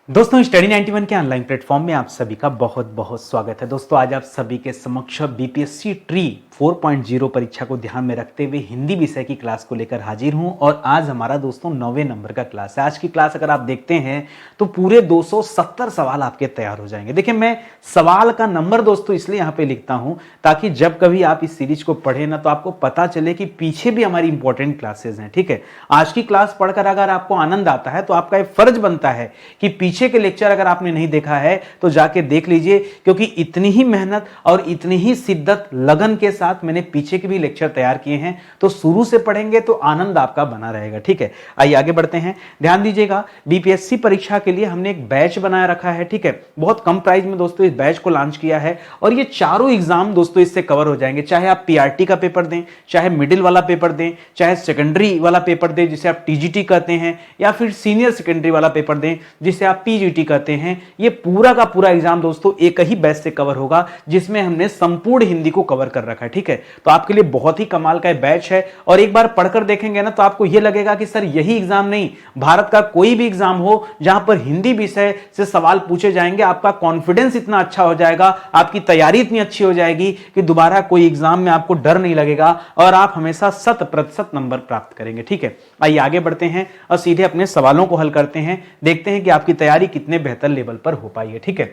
दोस्तों स्टडी 91 के online platform में आप सभी का बहुत बहुत स्वागत है। दोस्तों आज आप सभी के समक्ष बीपीएससी ट्री 4.0 परीक्षा को ध्यान में रखते हुए हिंदी विषय की क्लास को लेकर हाजिर हूं और आज हमारा दोस्तों 9वें नंबर का क्लास है। आज की क्लास अगर आप देखते हैं तो पूरे 270 सवाल आपके तैयार हो जाएंगे। देखिए मैं सवाल का नंबर दोस्तों इसलिए यहाँ पे लिखता हूं ताकि जब कभी आप इस सीरीज को पढ़े ना तो आपको पता चले कि पीछे भी हमारी इंपॉर्टेंट क्लासेस हैं। ठीक है, आज की क्लास पढ़कर अगर आपको आनंद आता है तो आपका एक फर्ज बनता है कि पीछे के लेक्चर अगर आपने नहीं देखा है तो जाके देख लीजिए, क्योंकि इतनी ही मेहनत और इतनी ही शिद्दत लगन के साथ मैंने पीछे के भी लेक्चर तैयार किए हैं। तो शुरू से पढ़ेंगे तो आनंद आपका बना रहेगा। ठीक है, आइए आगे बढ़ते हैं। ध्यान दीजिएगा, बीपीएससी परीक्षा के लिए हमने एक बैच बनाया रखा है। ठीक है, बहुत कम प्राइस में दोस्तों इस बैच को लॉन्च किया है और ये चारों एग्जाम दोस्तों इससे कवर हो जाएंगे। चाहे आप पीआरटी का पेपर दें, चाहे मिडिल वाला पेपर दें, चाहे सेकेंडरी वाला पेपर दें जिसे आप टीजीटी कहते हैं, या फिर सीनियर सेकेंडरी वाला पेपर दें जिसे आप पीजीटी कहते हैं, ये पूरा का पूरा एग्जाम दोस्तों एक ही बैच से कवर होगा जिसमें हमने संपूर्ण हिंदी को कवर कर रखा है। ठीक है, तो आपके लिए बहुत ही कमाल का बैच है और एक बार पढ़कर देखेंगे ना तो आपको यह लगेगा कि सर यही एग्जाम नहीं, भारत का कोई भी एग्जाम हो जहां पर हिंदी विषय से सवाल पूछे जाएंगे, आपका कॉन्फिडेंस इतना अच्छा हो जाएगा, आपकी तैयारी इतनी अच्छी हो जाएगी कि दोबारा कोई एग्जाम में आपको डर नहीं लगेगा और आप हमेशा 100% नंबर प्राप्त करेंगे। ठीक है, आइए आगे बढ़ते हैं और सीधे अपने सवालों को हल करते हैं, देखते हैं कि आपकी तैयारी कितने बेहतर लेवल पर हो पाई है। ठीक है,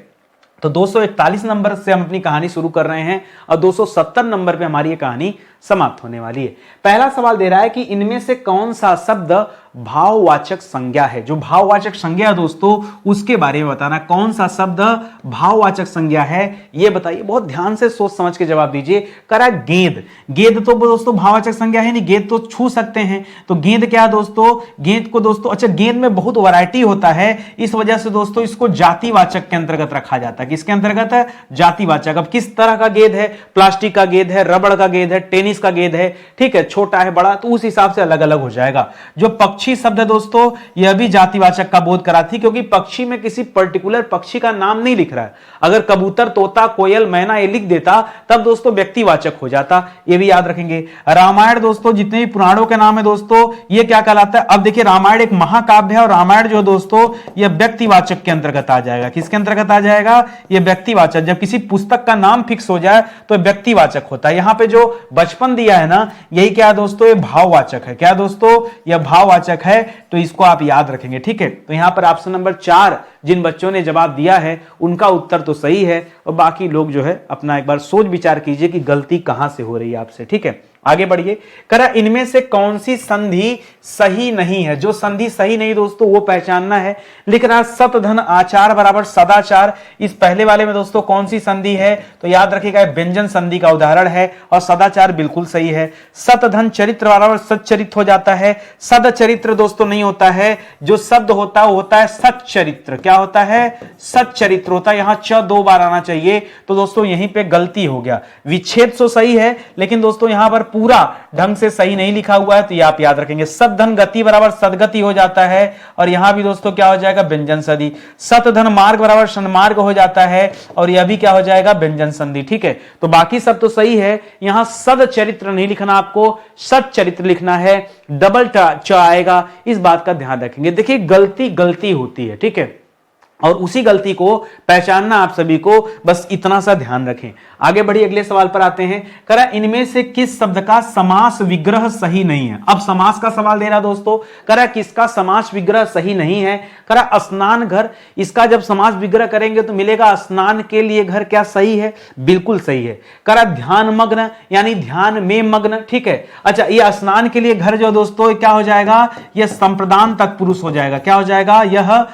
तो 241 नंबर से हम अपनी कहानी शुरू कर रहे हैं और 270 नंबर पे हमारी ये कहानी समाप्त होने वाली है। पहला सवाल दे रहा है कि इनमें से कौन सा शब्द भाववाचक संज्ञा है। जो भाववाचक संज्ञा है दोस्तों उसके बारे में बताना, कौन सा शब्द भाववाचक संज्ञा है ये बताइए। बहुत ध्यान से सोच समझ के जवाब दीजिए। करा गेंद, गेंद तो दोस्तों भाववाचक संज्ञा है नहीं, गेंद तो छू सकते हैं, तो गेंद क्या है दोस्तों, गेंद को दोस्तों अच्छा गेंद में बहुत वैरायटी होता है, इस वजह से दोस्तों इसको जातिवाचक के अंतर्गत रखा जाता है। किसके अंतर्गत है? जातिवाचक। अब किस तरह का गेंद है, प्लास्टिक का गेंद है, रबड़ का गेंद है, टेनिस का गेंद है, ठीक है, छोटा है बड़ा, तो उस हिसाब से अलग अलग हो जाएगा। जो पक्षी शब्द है दोस्तों यह भी जातिवाचक का बोध कराती, क्योंकि पक्षी में किसी पर्टिकुलर पक्षी का नाम नहीं लिख रहा है। अगर कबूतर, तोता, कोयल, मैना ये लिख देता तब दोस्तों व्यक्तिवाचक हो जाता, ये भी याद रखेंगे। रामायण दोस्तों जितने भी पुराणों के नाम है दोस्तों ये क्या कहलाता है। अब देखिए रामायण एक महाकाव्य है और रामायण जो दोस्तों यह व्यक्तिवाचक के अंतर्गत आ जाएगा। किसके अंतर्गत आ जाएगा? यह व्यक्तिवाचक। जब किसी पुस्तक का नाम फिक्स हो जाए तो व्यक्तिवाचक होता है। यहां पे जो बचपन दिया है ना यही क्या है दोस्तों, ये भाववाचक है। क्या दोस्तों, यह भाववाचक है, तो इसको आप याद रखेंगे। ठीक है, तो यहां पर ऑप्शन नंबर 4 जिन बच्चों ने जवाब दिया है उनका उत्तर तो सही है और बाकी लोग जो है अपना एक बार सोच विचार कीजिए कि गलती कहां से हो रही है आपसे। ठीक है, आगे बढ़िए। करा इनमें से कौन सी संधि सही नहीं है। जो संधि सही नहीं दोस्तों वो पहचानना है। लिख रहा सत धन आचार बराबर सदाचार, इस पहले वाले में दोस्तों कौन सी संधि है तो याद रखिएगा व्यंजन संधि का उदाहरण है और सदाचार बिल्कुल सही है। सत धन चरित्र बराबर सच्चरित्र हो जाता है, सदचरित्र दोस्तों नहीं होता है, जो शब्द होता है वो होता है सच्चरित्र। क्या होता है? सच्चरित्र होता है। यहां च 2 बार आना चाहिए, तो दोस्तों यहीं पे गलती हो गया। विच्छेद तो सही है लेकिन दोस्तों यहां पर पूरा ढंग से सही नहीं लिखा हुआ है, तो ये आप याद रखेंगे। सत धन गति बराबर सदगति हो जाता है और यहां भी दोस्तों क्या हो जाएगा? व्यंजन संधि। सत धन मार्ग बराबर सन्मार्ग हो जाता है और यह भी क्या हो जाएगा? व्यंजन संधि। ठीक है, तो बाकी सब तो सही है। यहां सदचरित्र नहीं लिखना, आपको सच्चरित्र लिखना है, डबल च आएगा, इस बात का ध्यान रखेंगे। देखिए गलती गलती होती है, ठीक है, और उसी गलती को पहचानना आप सभी को, बस इतना सा ध्यान रखें। आगे बढ़िए, अगले सवाल पर आते हैं। करा इनमें से किस शब्द का समास विग्रह सही नहीं है। अब समास का सवाल दे रहा दोस्तों, करा किसका समास विग्रह सही नहीं है। करा स्नान घर, इसका जब समास विग्रह करेंगे तो मिलेगा स्नान के लिए घर, क्या सही है? बिल्कुल सही है। करा ध्यान मग्न यानी ध्यान में मग्न, ठीक है, अच्छा ये स्नान के लिए घर जो दोस्तों क्या हो जाएगा? यह संप्रदान तत्पुरुष हो जाएगा। क्या हो जाएगा? यह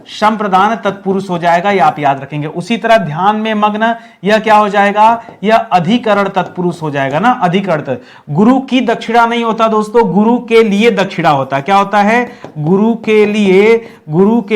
संप्रदान तत्पुरुष हो जाएगा, ये आप याद रखेंगे। उसी तरह ध्यान में मग्न यह क्या हो जाएगा? यह अधिकरण तत्पुरुष हो जाएगा ना, अधिकरण। गुरु की दक्षिणा नहीं होता दोस्तों, गुरु के लिए दक्षिणा होता है। क्या होता है? गुरु के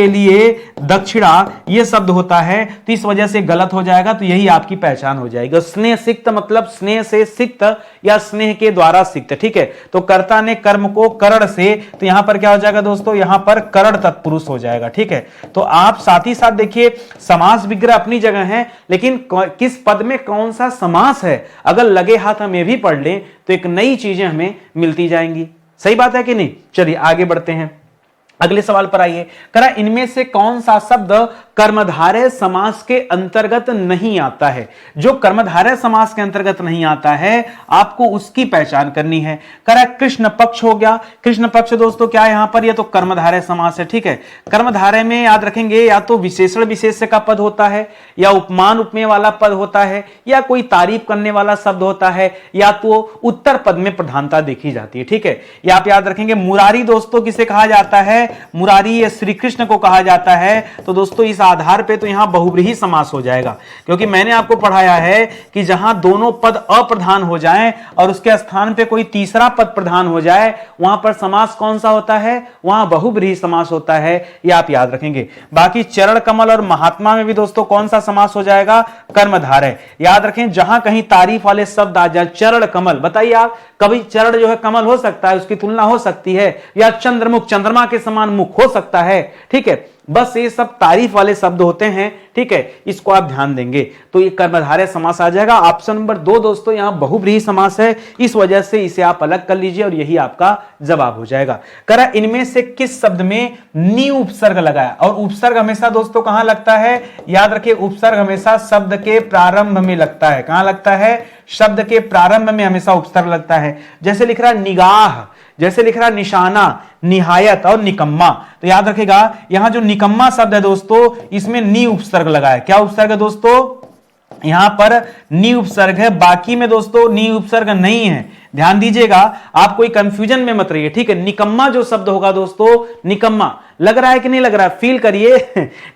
लिए दक्षिणा ये शब्द होता है, तो इस वजह से गलत हो जाएगा, तो यही आपकी पहचान हो जाएगी। स्नेह सिक्त मतलब स्नेह से सिक्त या स्नेह के द्वारा सिक्त, ठीक है, तो कर्ता ने कर्म को करण से, तो यहां पर क्या हो जाएगा दोस्तों? यहां पर करण तत्पुरुष हो जाएगा। ठीक है, तो आप साथ ही साथ देखिए समास विग्रह अपनी जगह है, लेकिन किस पद में कौन सा समास है अगर लगे हाथ हम ये भी पढ़ लें तो एक नई चीजें हमें मिलती जाएंगी। सही बात है कि नहीं? चलिए आगे बढ़ते हैं। अगले सवाल पर आइए, करा इनमें से कौन सा शब्द कर्मधारय समास के अंतर्गत नहीं आता है। जो कर्मधारय समास के अंतर्गत नहीं आता है आपको उसकी पहचान करनी है। करा कृष्ण पक्ष हो गया। कृष्ण पक्ष दोस्तों क्या है यहां पर, यह तो कर्मधारय समास है, ठीक है। कर्मधारय में याद रखेंगे या तो विशेषण विशेष्य का पद होता है, या उपमान उपमेय वाला पद होता है, या कोई तारीफ करने वाला शब्द होता है, या तो उत्तर पद में प्रधानता देखी जाती है, ठीक है। या आप याद रखेंगे मुरारी दोस्तों किसे कहा जाता है, मुरारी या श्री कृष्ण को कहा जाता है। तो दोस्तों इस आधार पे तो यहां बहुव्रीहि समास हो जाएगा, क्योंकि मैंने आपको पढ़ाया है कि जहां दोनों पद अप्रधान हो जाएं और उसके स्थान पे कोई तीसरा पद प्रधान हो जाए वहां पर समास कौन सा होता है, वहां बहुव्रीहि समास होता है। यह आप याद रखेंगे। बाकी चरण कमल और महात्मा में भी दोस्तों कौन सा समास हो जाएगा, कर्मधारय। याद रखें जहां कहीं तारीफ वाले शब्द आ जाए, चरण कमल, बताइए आप कभी चरण जो है कमल हो सकता है, उसकी तुलना हो सकती है, या चंद्रमुख चंद्रमा के समान मुख हो सकता है, ठीक है। बस ये सब तारीफ वाले शब्द होते हैं, ठीक है, इसको आप ध्यान देंगे तो ये कर्मधारय समास आ जाएगा। ऑप्शन नंबर 2 दोस्तों यहां बहुव्रीहि समास है, इस वजह से इसे आप अलग कर लीजिए और यही आपका जवाब हो जाएगा। करा इनमें से किस शब्द में नी उपसर्ग लगाया, और उपसर्ग हमेशा दोस्तों कहां लगता है, याद रखिए उपसर्ग हमेशा शब्द के प्रारंभ में लगता है। कहां लगता है, शब्द के प्रारंभ में हमेशा उपसर्ग लगता है। जैसे लिख रहा निगाह, जैसे लिख रहा निशाना, निहायत और निकम्मा। तो याद रखेगा यहां जो निकम्मा शब्द है दोस्तों इसमें नी उपसर्ग लगा है। क्या उपसर्ग है दोस्तों, यहां पर नी उपसर्ग है, बाकी में दोस्तों नी उपसर्ग नहीं है। ध्यान दीजिएगा, आप कोई कंफ्यूजन में मत रहिए, ठीक है। निकम्मा जो शब्द होगा दोस्तों, निकम्मा लग रहा है कि नहीं लग रहा है, फील करिए,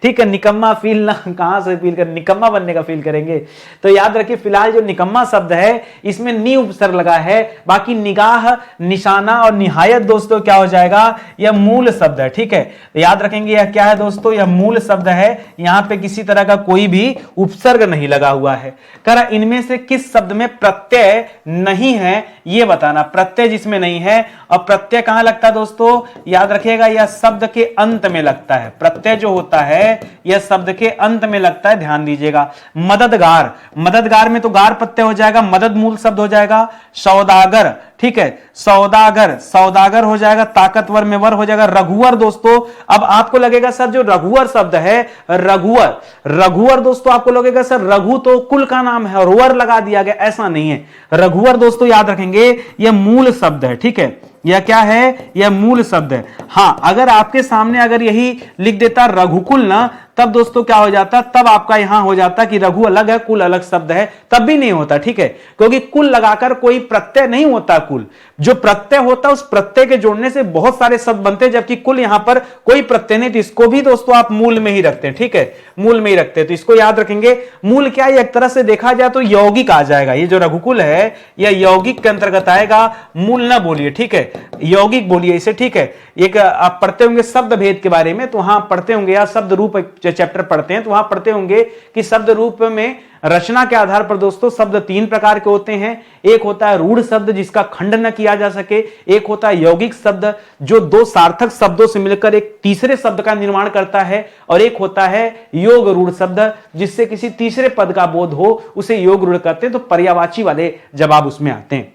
ठीक है। निकम्मा फील ना, कहां से फील कर, निकम्मा बनने का फील करेंगे। तो याद रखिए फिलहाल जो निकम्मा शब्द है इसमें नी उपसर्ग लगा है, बाकी निगाह, निशाना और निहायत दोस्तों क्या हो जाएगा, यह मूल शब्द है, ठीक है। तो याद रखेंगे यह क्या है दोस्तों, यह मूल शब्द है, यहां पे किसी तरह का कोई भी उपसर्ग नहीं लगा हुआ है। करा इनमें से किस शब्द में प्रत्यय नहीं है यह बताना। प्रत्यय जिसमें नहीं है, और प्रत्यय कहां लगता है दोस्तों, याद रखिएगा यह शब्द के अंत में लगता है। प्रत्यय जो होता है यह शब्द के अंत में लगता है, ध्यान दीजिएगा। मददगार, मददगार में तो गार प्रत्यय हो जाएगा, मदद मूल शब्द हो जाएगा। सौदागर, ठीक है, सौदागर, सौदागर हो जाएगा, ताकतवर में वर हो जाएगा। रघुवर दोस्तों, अब आपको लगेगा सर जो रघुवर शब्द है, रघुवर, रघुवर दोस्तों आपको लगेगा सर रघु तो कुल का नाम है और वर लगा दिया गया, ऐसा नहीं है। रघुवर दोस्तों याद रखेंगे यह मूल शब्द है, ठीक है। यह क्या है, यह मूल शब्द है। हां अगर आपके सामने अगर यही लिख देता रघुकुल ना, तब दोस्तों क्या हो जाता, तब आपका यहां हो जाता कि रघु अलग है कुल अलग शब्द है, तब भी नहीं होता, ठीक है। क्योंकि कुल लगाकर कोई प्रत्यय नहीं होता, कुल जो प्रत्यय होता उस प्रत्यय के जोड़ने से बहुत सारे शब्द बनते हैं, जबकि कुल यहां पर कोई प्रत्यय नहीं, तो इसको भी दोस्तों आप मूल में ही रखते हैं, ठीक है, मूल में ही रखते हैं। तो इसको याद रखेंगे। मूल क्या है, एक तरह से देखा जाए तो यौगिक आ जाएगा। ये जो रघुकुल है यह यौगिक के अंतर्गत आएगा, मूल ना बोलिए, ठीक है, यौगिक बोलिए इसे, ठीक है। एक आप पढ़ते होंगे शब्द भेद के बारे में, तो वहां पढ़ते होंगे, या शब्द रूप चैप्टर पढ़ते हैं तो वहां पढ़ते होंगे कि शब्द रूप में रचना के आधार पर दोस्तों शब्द 3 प्रकार के होते हैं। एक होता है रूढ़ शब्द जिसका खंड न किया जा सके, एक होता है यौगिक शब्द जो 2 सार्थक शब्दों से मिलकर एक तीसरे शब्द का निर्माण करता है, और एक होता है योग रूढ़ शब्द जिससे किसी तीसरे पद का बोध हो, उसे योग रूढ़ करते हैं। तो पर्यायवाची वाले जवाब उसमें आते हैं।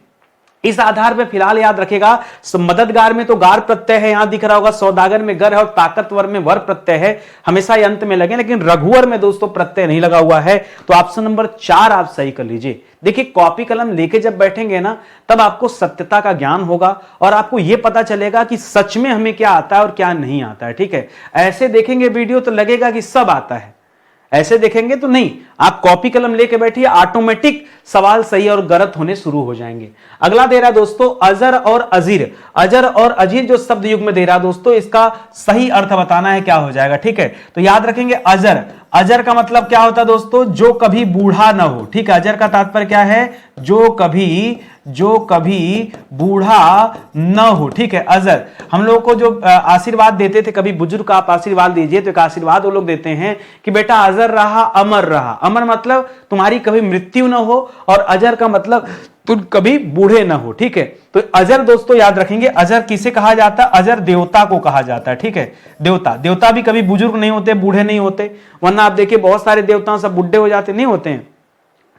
इस आधार पे फिलहाल याद रखेगा मददगार में तो गार प्रत्यय है, यहां दिख रहा होगा। सौदागर में गर है और ताकतवर में वर प्रत्यय है, हमेशा ये अंत में लगे। लेकिन रघुवर में दोस्तों प्रत्यय नहीं लगा हुआ है, तो ऑप्शन नंबर 4 आप सही कर लीजिए। देखिए कॉपी कलम लेके जब बैठेंगे ना तब आपको सत्यता का ज्ञान होगा और आपको यह पता चलेगा कि सच में हमें क्या आता है और क्या नहीं आता है, ठीक है। ऐसे देखेंगे वीडियो तो लगेगा कि सब आता है, ऐसे देखेंगे तो नहीं। आप कॉपी कलम लेके बैठिए, ऑटोमेटिक सवाल सही और गलत होने शुरू हो जाएंगे। अगला दे रहा दोस्तों अजर और अजीर। अजर और अजीर जो शब्द युग में दे रहा दोस्तों, इसका सही अर्थ बताना है, क्या हो जाएगा, ठीक है। तो याद रखेंगे अजर, अजर का मतलब क्या होता है दोस्तों, जो कभी बूढ़ा ना हो, ठीक है। अजर का तात्पर्य क्या है, जो कभी बूढ़ा न हो, ठीक है। अजर हम लोगों को जो आशीर्वाद देते थे, कभी बुजुर्ग आप आशीर्वाद दीजिए तो एक आशीर्वाद वो लोग देते हैं कि बेटा अजर रहा अमर रहा। अमर मतलब तुम्हारी कभी मृत्यु ना हो, और अजर का मतलब तुम कभी बूढ़े ना हो, ठीक है। तो अजर दोस्तों याद रखेंगे, अजर किसे कहा जाता है, अजर देवता को कहा जाता है, ठीक है। देवता भी कभी बुजुर्ग नहीं होते, बूढ़े नहीं होते, वरना आप देखिए बहुत सारे देवता सब बुढ़े हो जाते नहीं होते हैं,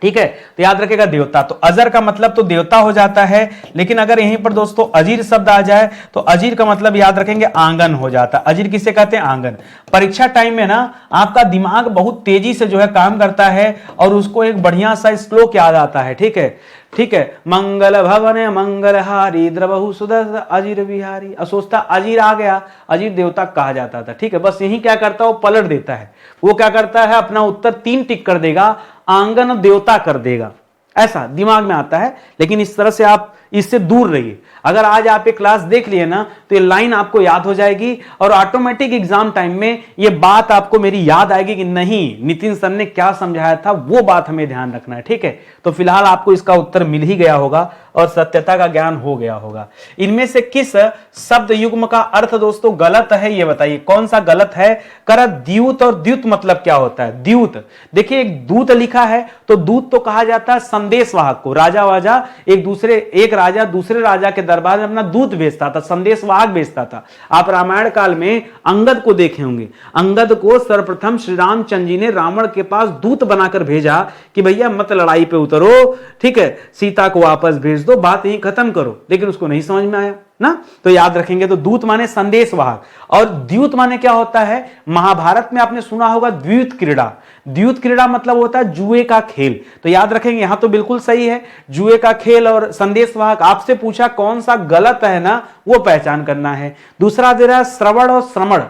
ठीक है, तो याद रखेगा देवता, तो अजर का मतलब तो देवता हो जाता है। लेकिन अगर यहीं पर दोस्तों अजीर शब्द आ जाए तो अजीर का मतलब याद रखेंगे आंगन हो जाता है। अजीर किसे कहते हैं? आंगन। परीक्षा टाइम में ना आपका दिमाग बहुत तेजी से जो है काम करता है और उसको एक बढ़िया सा श्लोक याद आता है। ठीक है, ठीक है, मंगल भवन मंगलहारी द्रवहु सुदर्शन अजीर विहारी। सोचता अजीर आ गया, अजीर देवता कहा जाता था। ठीक है, बस यही क्या करता है, वो पलट देता है। वो क्या करता है, अपना उत्तर 3 टिक कर देगा, आंगन देवता कर देगा, ऐसा दिमाग में आता है। लेकिन इस तरह से आप इससे दूर रहिए। अगर आज आप ये क्लास देख लिए ना तो ये लाइन आपको याद हो जाएगी और ऑटोमेटिक एग्जाम टाइम में ये बात आपको मेरी याद आएगी कि नहीं, नितिन सर ने क्या समझाया था वो बात हमें ध्यान रखना है। ठीक है, तो फिलहाल आपको इसका उत्तर मिल ही गया होगा और सत्यता का ज्ञान हो गया होगा। इनमें से किस शब्द युग्म का अर्थ दोस्तों गलत है, ये बताइए कौन सा गलत है। कर द्यूत और द्यूत मतलब क्या होता है? द्यूत, देखिए एक दूत लिखा है तो दूत तो कहा जाता है संदेश वाहक को। राजा वाजा एक राजा दूसरे राजा के दरबार में अपना दूत भेजता था, संदेश वाहक भेजता था। आप रामायण काल में अंगद को देखे होंगे। अंगद को सर्वप्रथम श्री रामचंद्र जी ने रावण के पास दूत बनाकर भेजा कि भैया मत लड़ाई पे उतरो, ठीक है, सीता को वापस भेज दो, बात यहीं खत्म करो। लेकिन उसको नहीं समझ में आया ना, तो याद रखेंगे। तो दूत माने संदेश वाहक और द्यूत माने क्या होता है? महाभारत में आपने सुना होगा द्यूत क्रीड़ा। द्यूत क्रीड़ा मतलब होता है जुए का खेल। तो याद रखेंगे, यहां तो बिल्कुल सही है, जुए का खेल और संदेश वाहक। आपसे पूछा कौन सा गलत है ना, वो पहचान करना है। दूसरा दे रहा है श्रवण और श्रवण।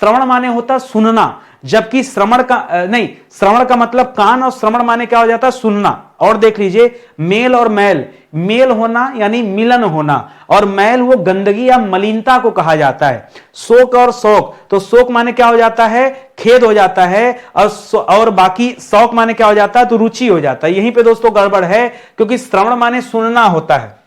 श्रवण माने होता सुनना, जबकि श्रवण का मतलब कान और श्रवण माने क्या हो जाता है? सुनना। और देख लीजिए मेल और मैल, मेल होना यानी मिलन होना और मैल वो गंदगी या मलिनता को कहा जाता है। शोक और शौक, तो शोक माने क्या हो जाता है? खेद हो जाता है और बाकी शौक माने क्या हो जाता है? तो रुचि हो जाता है। यहीं पे दोस्तों गड़बड़ है, क्योंकि श्रवण माने सुनना होता है।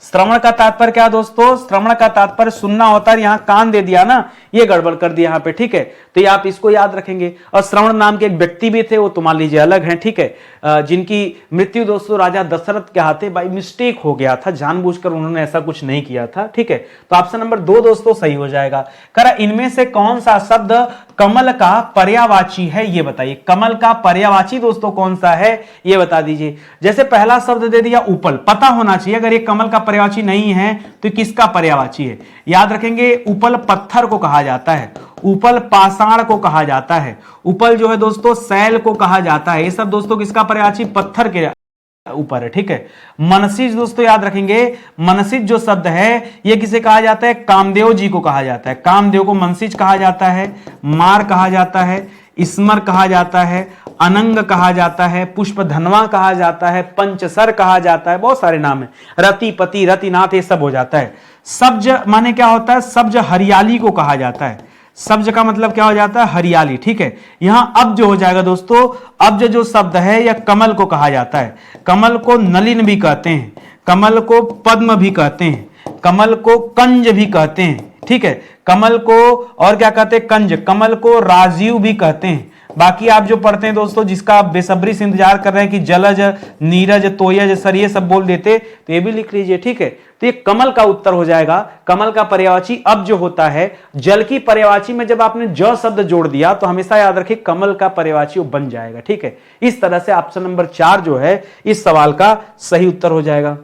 श्रवण का तात्पर्य क्या दोस्तों? श्रवण का तात्पर्य सुनना होता है, यहां कान दे दिया ना, ये गड़बड़ कर दिया यहां पे। ठीक है, तो ये आप इसको याद रखेंगे। और श्रवण नाम के एक व्यक्ति भी थे, वो तो मान लीजिए अलग हैं। ठीक है, जिनकी मृत्यु दोस्तों राजा दशरथ के हाथे बाई मिस्टेक हो गया था, जानबूझकर उन्होंने ऐसा कुछ नहीं किया था। ठीक है, तो ऑप्शन नंबर 2 दोस्तों सही हो जाएगा। करा इनमें से कौन सा शब्द कमल का पर्यायवाची है, ये बताइए। कमल का पर्यायवाची दोस्तों कौन सा है, ये बता दीजिए। जैसे पहला शब्द दे दिया उपल, पता होना चाहिए अगर ये कमल का पर्यायवाची नहीं है तो किसका पर्यायवाची है। याद रखेंगे उपल पत्थर को कहा जाता है, उपल पाषाण को कहा जाता है, उपल जो है दोस्तों सैल को कहा जाता है। ये सब दोस्तों किसका पर्यायवाची? पत्थर के ऊपर है। ठीक है, मनसिज दोस्तों याद रखेंगे, मनसिज जो शब्द है ये किसे कहा जाता है? कामदेव जी को कहा जाता है। कामदेव को मनसिज कहा जाता है, मार कहा जाता है, स्मर कहा जाता है, अनंग कहा जाता है, पुष्प धनवा कहा जाता है, पंचसर कहा जाता है, बहुत सारे नाम है, रतिपति रतिनाथ, ये सब हो जाता है। सब्ज माने क्या होता है? सब्ज हरियाली को कहा जाता है। सब्ज का मतलब क्या हो जाता है? हरियाली। ठीक है, यहां अब जो हो जाएगा दोस्तों, अब्ज जो शब्द है यह कमल को कहा जाता है। कमल को नलिन भी कहते हैं, कमल को पद्म भी कहते हैं, कमल को कंज भी कहते हैं। ठीक है, कमल को और क्या कहते हैं? कंज। कमल को राजीव भी कहते हैं। बाकी आप जो पढ़ते हैं दोस्तों, जिसका आप बेसब्री से इंतजार कर रहे हैं कि जलज, नीरज, तोयज, सर, ये सब बोल देते, तो ये भी लिख लीजिए। ठीक है, तो ये कमल का उत्तर हो जाएगा। कमल का पर्यायवाची अब जो होता है, जल की पर्यायवाची में जब आपने ज शब्द जोड़ दिया तो हमेशा याद रखिए कमल का पर्यायवाची वो बन जाएगा। ठीक है, इस तरह से ऑप्शन नंबर 4 जो है इस सवाल का सही उत्तर हो जाएगा।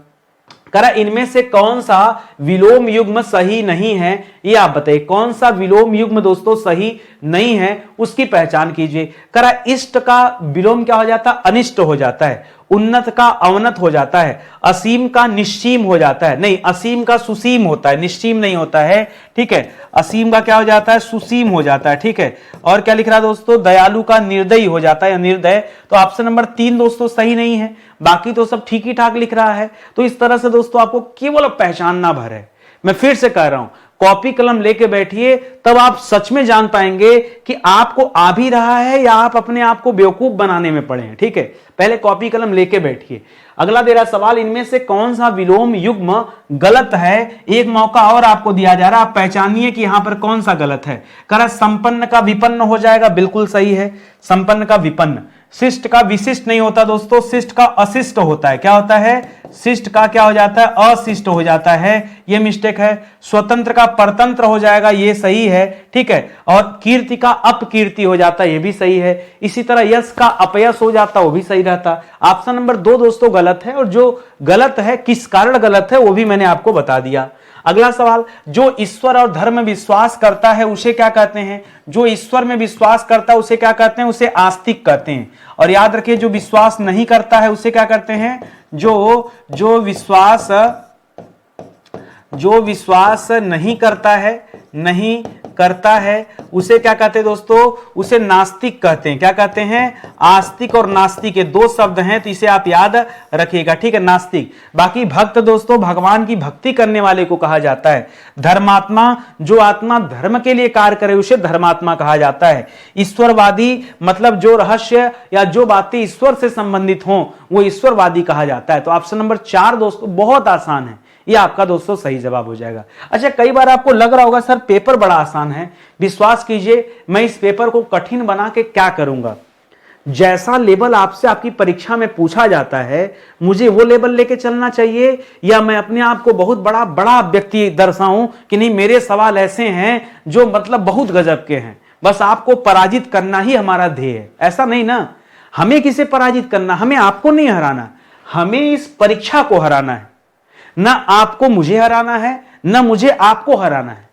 करा इनमें से कौन सा विलोम युग्म सही नहीं है, ये आप बताइए। कौन सा विलोम युग्म दोस्तों सही नहीं है, उसकी पहचान कीजिए। करा इष्ट का विलोम क्या हो जाता है? अनिष्ट हो जाता है। उन्नत का अवनत हो जाता है। असीम का निश्चीम हो जाता है। नहीं, असीम का सुसीम होता है, निश्चीम नहीं होता है। ठीक है, असीम का क्या हो जाता है? सुसीम हो जाता है। ठीक है, और क्या लिख रहा है दोस्तों? दयालु का निर्दयी हो जाता है या निर्दय। तो ऑप्शन नंबर 3 दोस्तों सही नहीं है, बाकी तो सब ठीक ही ठाक लिख रहा है। तो इस तरह से दोस्तों आपको केवल पहचानना भर है। मैं फिर से कह रहा हूं, कॉपी कलम लेके बैठिए, तब आप सच में जान पाएंगे कि आपको आ भी रहा है या आप अपने आप को बेवकूफ बनाने में पड़े हैं। ठीक है, पहले कॉपी कलम लेके बैठिए। अगला दे रहा सवाल, इनमें से कौन सा विलोम युग्म गलत है? एक मौका और आपको दिया जा रहा है, आप पहचानिए कि यहां पर कौन सा गलत है। करा संपन्न का विपन्न हो जाएगा, बिल्कुल सही है। संपन्न का विपन्न, शिष्ट का विशिष्ट नहीं होता दोस्तों, शिष्ट का अशिष्ट होता है। क्या होता है? शिष्ट का क्या हो जाता है? अशिष्ट हो जाता है, ये मिस्टेक है। स्वतंत्र का परतंत्र हो जाएगा, ये सही है, ठीक है। और कीर्ति का अपकीर्ति हो जाता है, ये भी सही है। इसी तरह यश का अपयश हो जाता, वो भी सही रहता। ऑप्शन नंबर 2 दोस्तों गलत है, और जो गलत है किस कारण गलत है वो भी मैंने आपको बता दिया। अगला सवाल, जो ईश्वर और धर्म में विश्वास करता है उसे क्या कहते हैं? जो ईश्वर में विश्वास करता है उसे क्या कहते हैं? उसे आस्तिक कहते हैं। और याद रखिए, जो विश्वास नहीं करता है उसे क्या करते हैं? जो विश्वास नहीं करता है उसे क्या कहते हैं दोस्तों? उसे नास्तिक कहते हैं। क्या कहते हैं? आस्तिक और नास्तिक के 2 शब्द हैं, तो इसे आप याद रखिएगा, ठीक है, नास्तिक। बाकी भक्त दोस्तों भगवान की भक्ति करने वाले को कहा जाता है। धर्मात्मा, जो आत्मा धर्म के लिए कार्य करे उसे धर्मात्मा कहा जाता है। ईश्वरवादी मतलब जो रहस्य या जो बातें ईश्वर से संबंधित हों वो ईश्वरवादी कहा जाता है। तो ऑप्शन नंबर 4 दोस्तों बहुत आसान है, ये आपका दोस्तों सही जवाब हो जाएगा। अच्छा, कई बार आपको लग रहा होगा सर पेपर बड़ा आसान है, विश्वास कीजिए मैं इस पेपर को कठिन बना के क्या करूंगा। जैसा लेवल आपसे आपकी परीक्षा में पूछा जाता है मुझे वो लेवल लेके चलना चाहिए, या मैं अपने आप को बहुत बड़ा व्यक्ति दर्शाऊं कि नहीं मेरे सवाल ऐसे हैं जो मतलब बहुत गजब के हैं, बस आपको पराजित करना ही हमारा ध्येय है। ऐसा नहीं ना, हमें किसे पराजित करना, हमें आपको नहीं हराना, हमें इस परीक्षा को हराना है। ना आपको मुझे हराना है, ना मुझे आपको हराना है।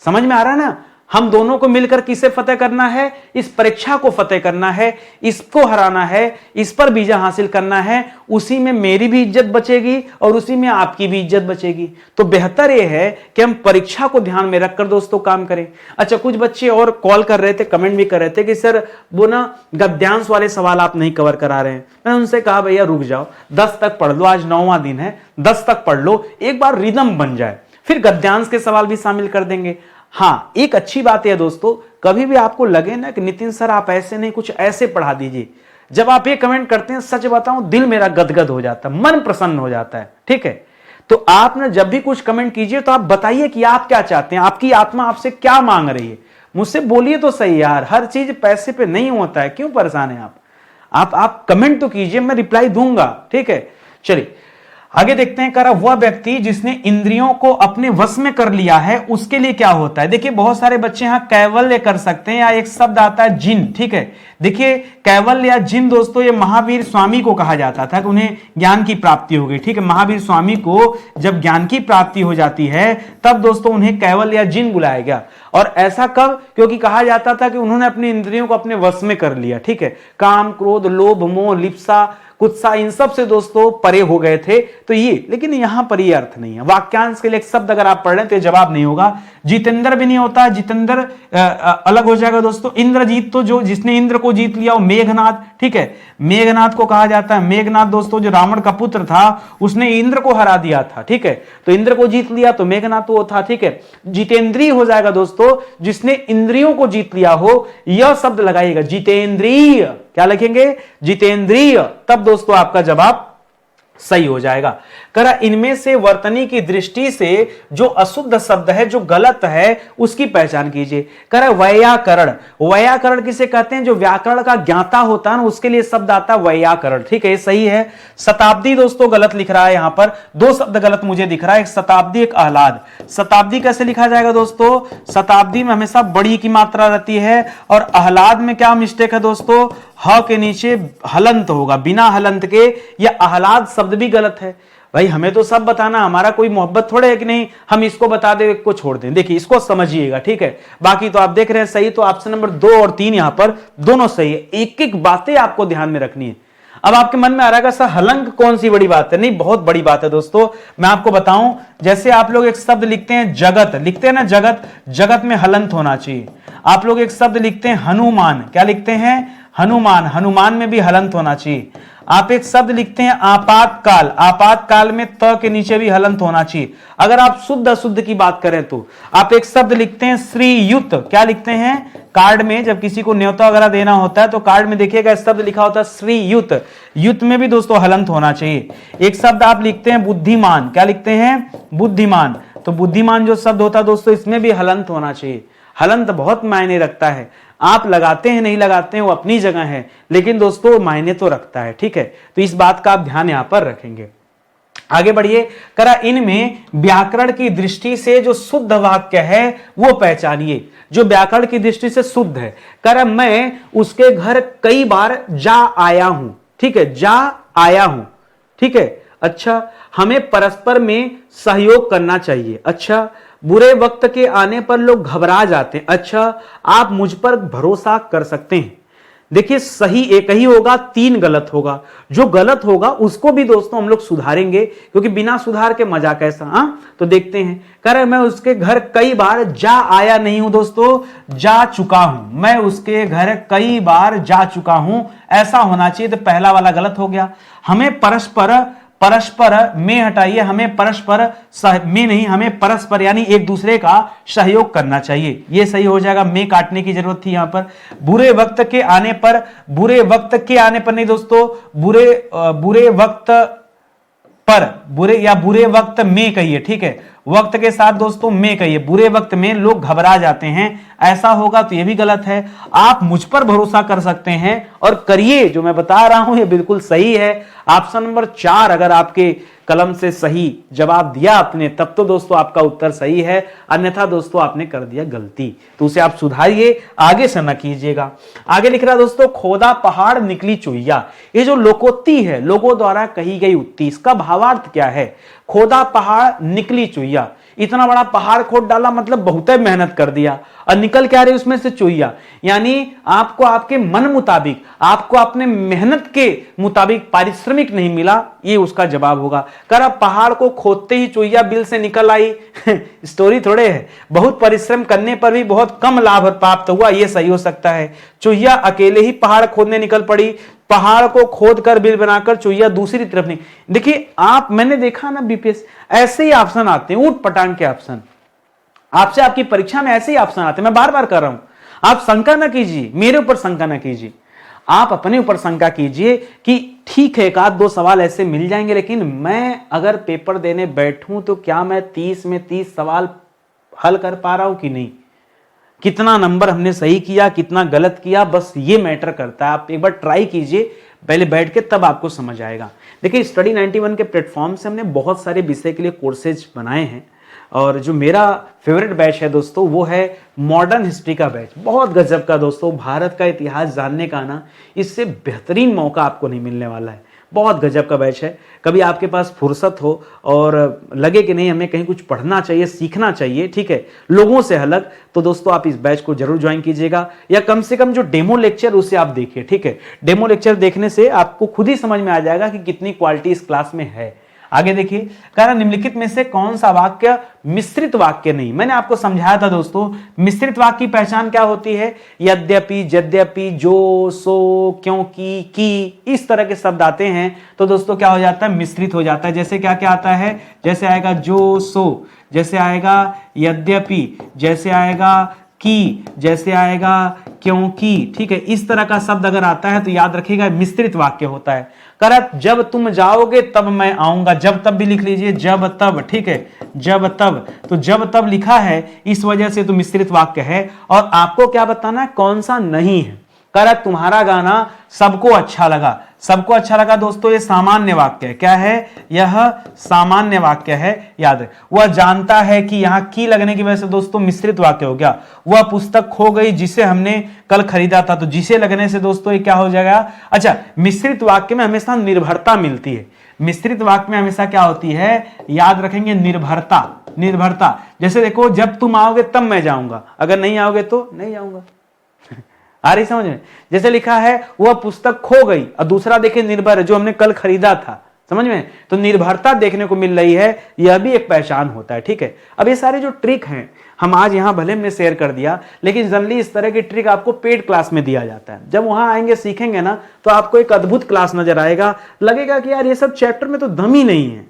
समझ में आ रहा है ना? हम दोनों को मिलकर किसे फतेह करना है? इस परीक्षा को फतेह करना है, इसको हराना है, इस पर विजय हासिल करना है। उसी में मेरी भी इज्जत बचेगी और उसी में आपकी भी इज्जत बचेगी। तो बेहतर यह है कि हम परीक्षा को ध्यान में रखकर दोस्तों काम करें। अच्छा, कुछ बच्चे और कॉल कर रहे थे, कमेंट भी कर रहे थे कि सर वो ना गद्यांश वाले सवाल आप नहीं कवर करा रहे हैं। मैंने उनसे कहा भैया रुक जाओ, 10 तक पढ़ लो, आज 9वां दिन है, 10 तक पढ़ लो, एक बार रिदम बन जाए, फिर गद्यांश के सवाल भी शामिल कर देंगे। हाँ, एक अच्छी बात है दोस्तों, कभी भी आपको लगे ना कि नितिन सर आप ऐसे नहीं कुछ ऐसे पढ़ा दीजिए, जब आप ये कमेंट करते हैं सच बताऊं दिल मेरा गदगद हो जाता है, मन प्रसन्न हो जाता है, ठीक है। तो आप ना जब भी कुछ कमेंट कीजिए तो आप बताइए कि आप क्या चाहते हैं, आपकी आत्मा आपसे क्या मांग रही है, मुझसे बोलिए तो सही यार। हर चीज पैसे पे नहीं होता है, क्यों परेशान है आप कमेंट तो कीजिए, मैं रिप्लाई दूंगा, ठीक है। चलिए आगे देखते हैं। करा वह व्यक्ति जिसने इंद्रियों को अपने वश में कर लिया है उसके लिए क्या होता है। देखिए बहुत सारे बच्चे यहां कैवल्य कर सकते हैं, या एक शब्द आता है जिन, ठीक है। देखिए कैवल्य या जिन दोस्तों ये महावीर स्वामी को कहा जाता था कि उन्हें ज्ञान की प्राप्ति हो गई, ठीक है। महावीर स्वामी को जब ज्ञान की प्राप्ति हो जाती है तब दोस्तों उन्हें कैवल्य या जिन बुलाया गया। और ऐसा कब? क्योंकि कहा जाता था कि उन्होंने अपनी इंद्रियों को अपने वश में कर लिया, ठीक है। काम, क्रोध, लोभ, मोह, लिप्सा, कुत्सा, इन सब से दोस्तों परे हो गए थे। तो ये, लेकिन यहां पर ये अर्थ नहीं है। वाक्यांश के लिए एक शब्द अगर आप पढ़ रहे हैं तो ये जवाब नहीं होगा। जितेंद्र भी नहीं होता, जितेंद्र अलग हो जाएगा दोस्तों। इंद्रजीत तो जो जिसने इंद्र को जीत लिया वो मेघनाथ, ठीक है। मेघनाथ को कहा जाता है। मेघनाथ दोस्तों जो रावण का पुत्र था उसने इंद्र को हरा दिया था, ठीक है। तो इंद्र को जीत लिया तो मेघनाथ वो था, ठीक है। जितेंद्रीय हो जाएगा दोस्तों जिसने इंद्रियों को जीत लिया हो, यह शब्द लगाइएगा जितेंद्रीय। क्या लिखेंगे? जितेंद्रिय। तब दोस्तों आपका जवाब सही हो जाएगा। करा इनमें से वर्तनी की दृष्टि से जो अशुद्ध शब्द है, जो गलत है, उसकी पहचान कीजिए। करा वैयाकरण। वैयाकरण किसे कहते हैं? जो व्याकरण का ज्ञाता होता है ना, उसके लिए शब्द आता है वैयाकरण, ठीक है, ये सही है। शताब्दी दोस्तों गलत लिख रहा है, यहां पर 2 शब्द गलत मुझे दिख रहा है, एक शताब्दी एक आह्लाद। शताब्दी कैसे लिखा जाएगा दोस्तों? शताब्दी में हमेशा बड़ी की मात्रा रहती है, और आह्लाद में क्या मिस्टेक है दोस्तों? ह के नीचे हलंत होगा, बिना हलंत के। यह आह्लाद शब्द भी गलत है। भाई हमें तो सब बताना, हमारा कोई मोहब्बत थोड़े है कि नहीं हम इसको बता दें इसको छोड़ दें। देखिए इसको समझिएगा, ठीक है। बाकी तो आप देख रहे हैं सही, तो ऑप्शन नंबर 2 और 3 यहां पर दोनों सही है। एक एक बातें आपको ध्यान में रखनी है। अब आपके मन में आ रहा है सर हलंक कौन सी बड़ी बात है? नहीं, बहुत बड़ी बात है दोस्तों। मैं आपको बताऊं, जैसे आप लोग एक शब्द लिखते हैं जगत, लिखते हैं ना जगत, जगत में हलंत होना चाहिए। आप लोग एक शब्द लिखते हैं हनुमान, क्या लिखते हैं? हनुमान, हनुमान में भी हलंत होना चाहिए। आप एक शब्द लिखते हैं आपातकाल, आपातकाल में त के नीचे भी हलंत होना चाहिए। अगर आप शुद्ध अशुद्ध की बात करें तो आप एक शब्द लिखते हैं श्रीयुत, क्या लिखते हैं? कार्ड में जब किसी को न्योता वगैरह देना होता है तो कार्ड में देखिएगा शब्द लिखा होता है श्रीयुत, युत में भी दोस्तों हलंत होना चाहिए। एक शब्द आप लिखते हैं बुद्धिमान, क्या लिखते हैं? बुद्धिमान, तो बुद्धिमान जो शब्द होता है दोस्तों इसमें भी हलंत होना चाहिए। हलंत बहुत मायने रखता है। आप लगाते हैं नहीं लगाते हैं वो अपनी जगह है, लेकिन दोस्तों मायने तो रखता है, ठीक है। तो इस बात का आप ध्यान यहां पर रखेंगे। आगे बढ़िए, करा इनमें व्याकरण की दृष्टि से जो शुद्ध वाक्य है वो पहचानिए, जो व्याकरण की दृष्टि से शुद्ध है। करा मैं उसके घर कई बार जा आया हूं, ठीक है, जा आया हूं, ठीक है। अच्छा, हमें परस्पर में सहयोग करना चाहिए। अच्छा, बुरे वक्त के आने पर लोग घबरा जाते हैं। अच्छा, आप मुझ पर भरोसा कर सकते हैं। देखिए, सही एक ही होगा, 3 गलत होगा। जो गलत होगा उसको भी दोस्तों हम लोग सुधारेंगे, क्योंकि बिना सुधार के मजा कैसा। तो देखते हैं, कह रहे मैं उसके घर कई बार जा आया नहीं हूं दोस्तों, जा चुका हूं। मैं उसके घर कई बार जा चुका हूं, ऐसा होना चाहिए। तो पहला वाला गलत हो गया। हमें परस्पर में हटाइए, हमें परस्पर में नहीं, हमें परस्पर यानी एक दूसरे का सहयोग करना चाहिए, ये सही हो जाएगा। में काटने की जरूरत थी यहां पर। बुरे वक्त के आने पर, बुरे वक्त के आने पर नहीं दोस्तों, बुरे वक्त पर, बुरे वक्त में कहिए, ठीक है। वक्त के साथ दोस्तों में कहिए, बुरे वक्त में लोग घबरा जाते हैं, ऐसा होगा तो यह भी गलत है। आप मुझ पर भरोसा कर सकते हैं और करिए, जो मैं बता रहा हूं ये बिल्कुल सही है। ऑप्शन नंबर 4 अगर आपके कलम से सही जवाब दिया आपने, तब तो दोस्तों आपका उत्तर सही है, अन्यथा दोस्तों आपने कर दिया गलती, तो उसे आप सुधारिए, आगे से न कीजिएगा। आगे लिख रहा है दोस्तों, खोदा पहाड़ निकली चुईया। ये जो लोकोक्ति है, लोगों द्वारा कही गई उक्ति, इसका भावार्थ क्या है? खोदा पहाड़ निकली चुईया, इतना बड़ा पहाड़ खोद डाला, मतलब बहुत मेहनत कर दिया, और निकल क्या रही उसमें से चुईया, यानी आपको आपके मन मुताबिक, आपको अपने मेहनत के मुताबिक पारिश्रमिक नहीं मिला, ये उसका जवाब होगा। कर पहाड़ को खोदते ही चुईया बिल से निकल आई स्टोरी थोड़े है, बहुत परिश्रम करने पर भी बहुत कम लाभ प्राप्त हुआ, ये सही हो सकता है। चुईया अकेले ही पहाड़ खोदने निकल पड़ी, पहाड़ को खोद कर बिल बनाकर चुईया दूसरी तरफ नहीं। देखिए आप, मैंने देखा ना बीपीएस, ऐसे ही ऑप्शन आते हैं, ऊट पटांग के ऑप्शन आपसे, आपकी परीक्षा में ऐसे ही ऑप्शन आते हैं। मैं बार बार कर रहा हूं, आप शंका ना कीजिए, मेरे ऊपर शंका ना कीजिए, आप अपने ऊपर शंका कीजिए कि ठीक है एक आध दो सवाल ऐसे मिल जाएंगे, लेकिन मैं अगर पेपर देने बैठूं तो क्या मैं 30 में 30 सवाल हल कर पा रहा हूं कि नहीं, कितना नंबर हमने सही किया, कितना गलत किया, बस ये मैटर करता है। आप एक बार ट्राई कीजिए पहले बैठ के, तब आपको समझ आएगा। देखिए स्टडी 91 के प्लेटफॉर्म से हमने बहुत सारे विषय के लिए कोर्सेज बनाए हैं, और जो मेरा फेवरेट बैच है दोस्तों वो है मॉडर्न हिस्ट्री का बैच। बहुत गजब का दोस्तों, भारत का इतिहास जानने का ना, इससे बेहतरीन मौका आपको नहीं मिलने वाला है। बहुत गजब का बैच है। कभी आपके पास फुर्सत हो और लगे कि नहीं हमें कहीं कुछ पढ़ना चाहिए, सीखना चाहिए, ठीक है, लोगों से अलग, तो दोस्तों आप इस बैच को जरूर ज्वाइन कीजिएगा, या कम से कम जो डेमो लेक्चर उसे आप देखिए, ठीक है। डेमो लेक्चर देखने से आपको खुद ही समझ में आ जाएगा कि कितनी क्वालिटी इस क्लास में है। आगे देखिए, कारण निम्नलिखित में से कौन सा वाक्य मिश्रित वाक्य नहीं। मैंने आपको समझाया था दोस्तों, मिश्रित वाक्य की पहचान क्या होती है? यद्यपि, यद्यपि, जो, सो, क्योंकि, की, इस तरह के शब्द आते हैं तो दोस्तों क्या हो जाता है? मिश्रित हो जाता है। जैसे क्या क्या आता है? जैसे आएगा जो, सो, जैसे आएगा यद्यपि, जैसे आएगा की, जैसे आएगा क्योंकि, ठीक है, इस तरह का शब्द अगर आता है तो याद रखिएगा मिश्रित वाक्य होता है। करत जब तुम जाओगे तब मैं आऊंगा, जब तब भी लिख लीजिए, जब तब, ठीक है, जब तब, तो जब तब लिखा है इस वजह से तो मिश्रित वाक्य है। और आपको क्या बताना है कौन सा नहीं है। करत तुम्हारा गाना सबको अच्छा लगा, सबको अच्छा लगा दोस्तों ये सामान्य वाक्य है। क्या है? यह सामान्य वाक्य है, याद है। वह जानता है कि यहां की लगने की वजह से दोस्तों मिश्रित वाक्य हो गया। वह पुस्तक खो गई जिसे हमने कल खरीदा था, तो जिसे लगने से दोस्तों ये क्या हो जाएगा? अच्छा, मिश्रित वाक्य में हमेशा निर्भरता मिलती है। मिश्रित वाक्य में हमेशा क्या होती है? याद रखेंगे, निर्भरता। निर्भरता, जैसे देखो, जब तुम आओगे तब मैं जाऊंगा, अगर नहीं आओगे तो नहीं जाऊंगा। आ रही समझ में? जैसे लिखा है वह पुस्तक खो गई, और दूसरा देखिए निर्भर है, जो हमने कल खरीदा था, समझ में? तो निर्भरता देखने को मिल रही है, यह भी एक पहचान होता है, ठीक है। अब ये सारे जो ट्रिक हैं हम आज यहां भले में शेयर कर दिया, लेकिन जनरली इस तरह की ट्रिक आपको पेड क्लास में दिया जाता है। जब वहां आएंगे सीखेंगे ना, तो आपको एक अद्भुत क्लास नजर आएगा, लगेगा कि यार ये सब चैप्टर में तो दम ही नहीं है।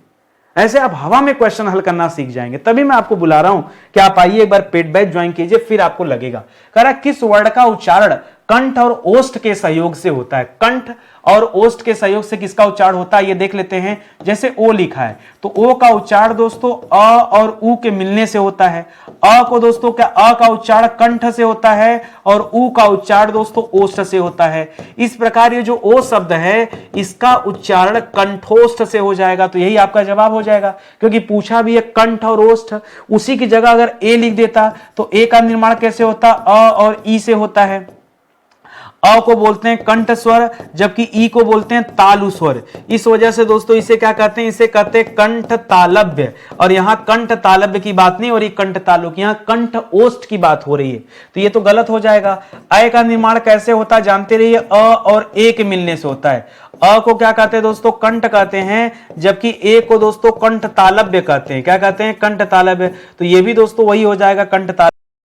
ऐसे आप हवा में क्वेश्चन हल करना सीख जाएंगे। तभी मैं आपको बुला रहा हूं कि आप आइए एक बार पेड बैच ज्वाइन कीजिए, फिर आपको लगेगा। कह रहा किस वर्ड का उच्चारण कंठ और ओष्ठ के सहयोग से होता है। कंठ और ओष्ठ के सहयोग से किसका उच्चारण होता है ये देख लेते हैं। जैसे ओ लिखा है तो ओ का उच्चारण दोस्तों अ और उ के मिलने से होता है। अ को दोस्तों क्या अ का उच्चारण कंठ से होता है और उ का उच्चारण दोस्तों ओष्ठ से होता है। इस प्रकार ये जो ओ शब्द है इसका उच्चारण कंठोष्ठ से हो जाएगा। तो यही आपका जवाब हो जाएगा, क्योंकि पूछा भी है कंठ और ओष्ठ। उसी की जगह अगर ए लिख देता तो ए का निर्माण कैसे होता, अ और ई से होता है। अ को बोलते हैं कंठ स्वर, जबकि ई को बोलते हैं तालु स्वर। इस वजह से दोस्तों इसे क्या कहते हैं, इसे कहते हैं कंठ तालव्य। और यहां कंठ तालव्य की बात नहीं हो रही, कंठ तालु की, यहां कंठ ओष्ठ की बात हो रही है। तो ये तो गलत हो जाएगा। अ का निर्माण कैसे होता है जानते रहिए, अ और ए के मिलने से होता है। अ को क्या कहते हैं दोस्तों, कंठ कहते हैं, जबकि ए को दोस्तों कंठ तालव्य कहते हैं। क्या कहते हैं, कंठ तालव्य। तो ये भी दोस्तों वही हो जाएगा, कंठ तालव्य।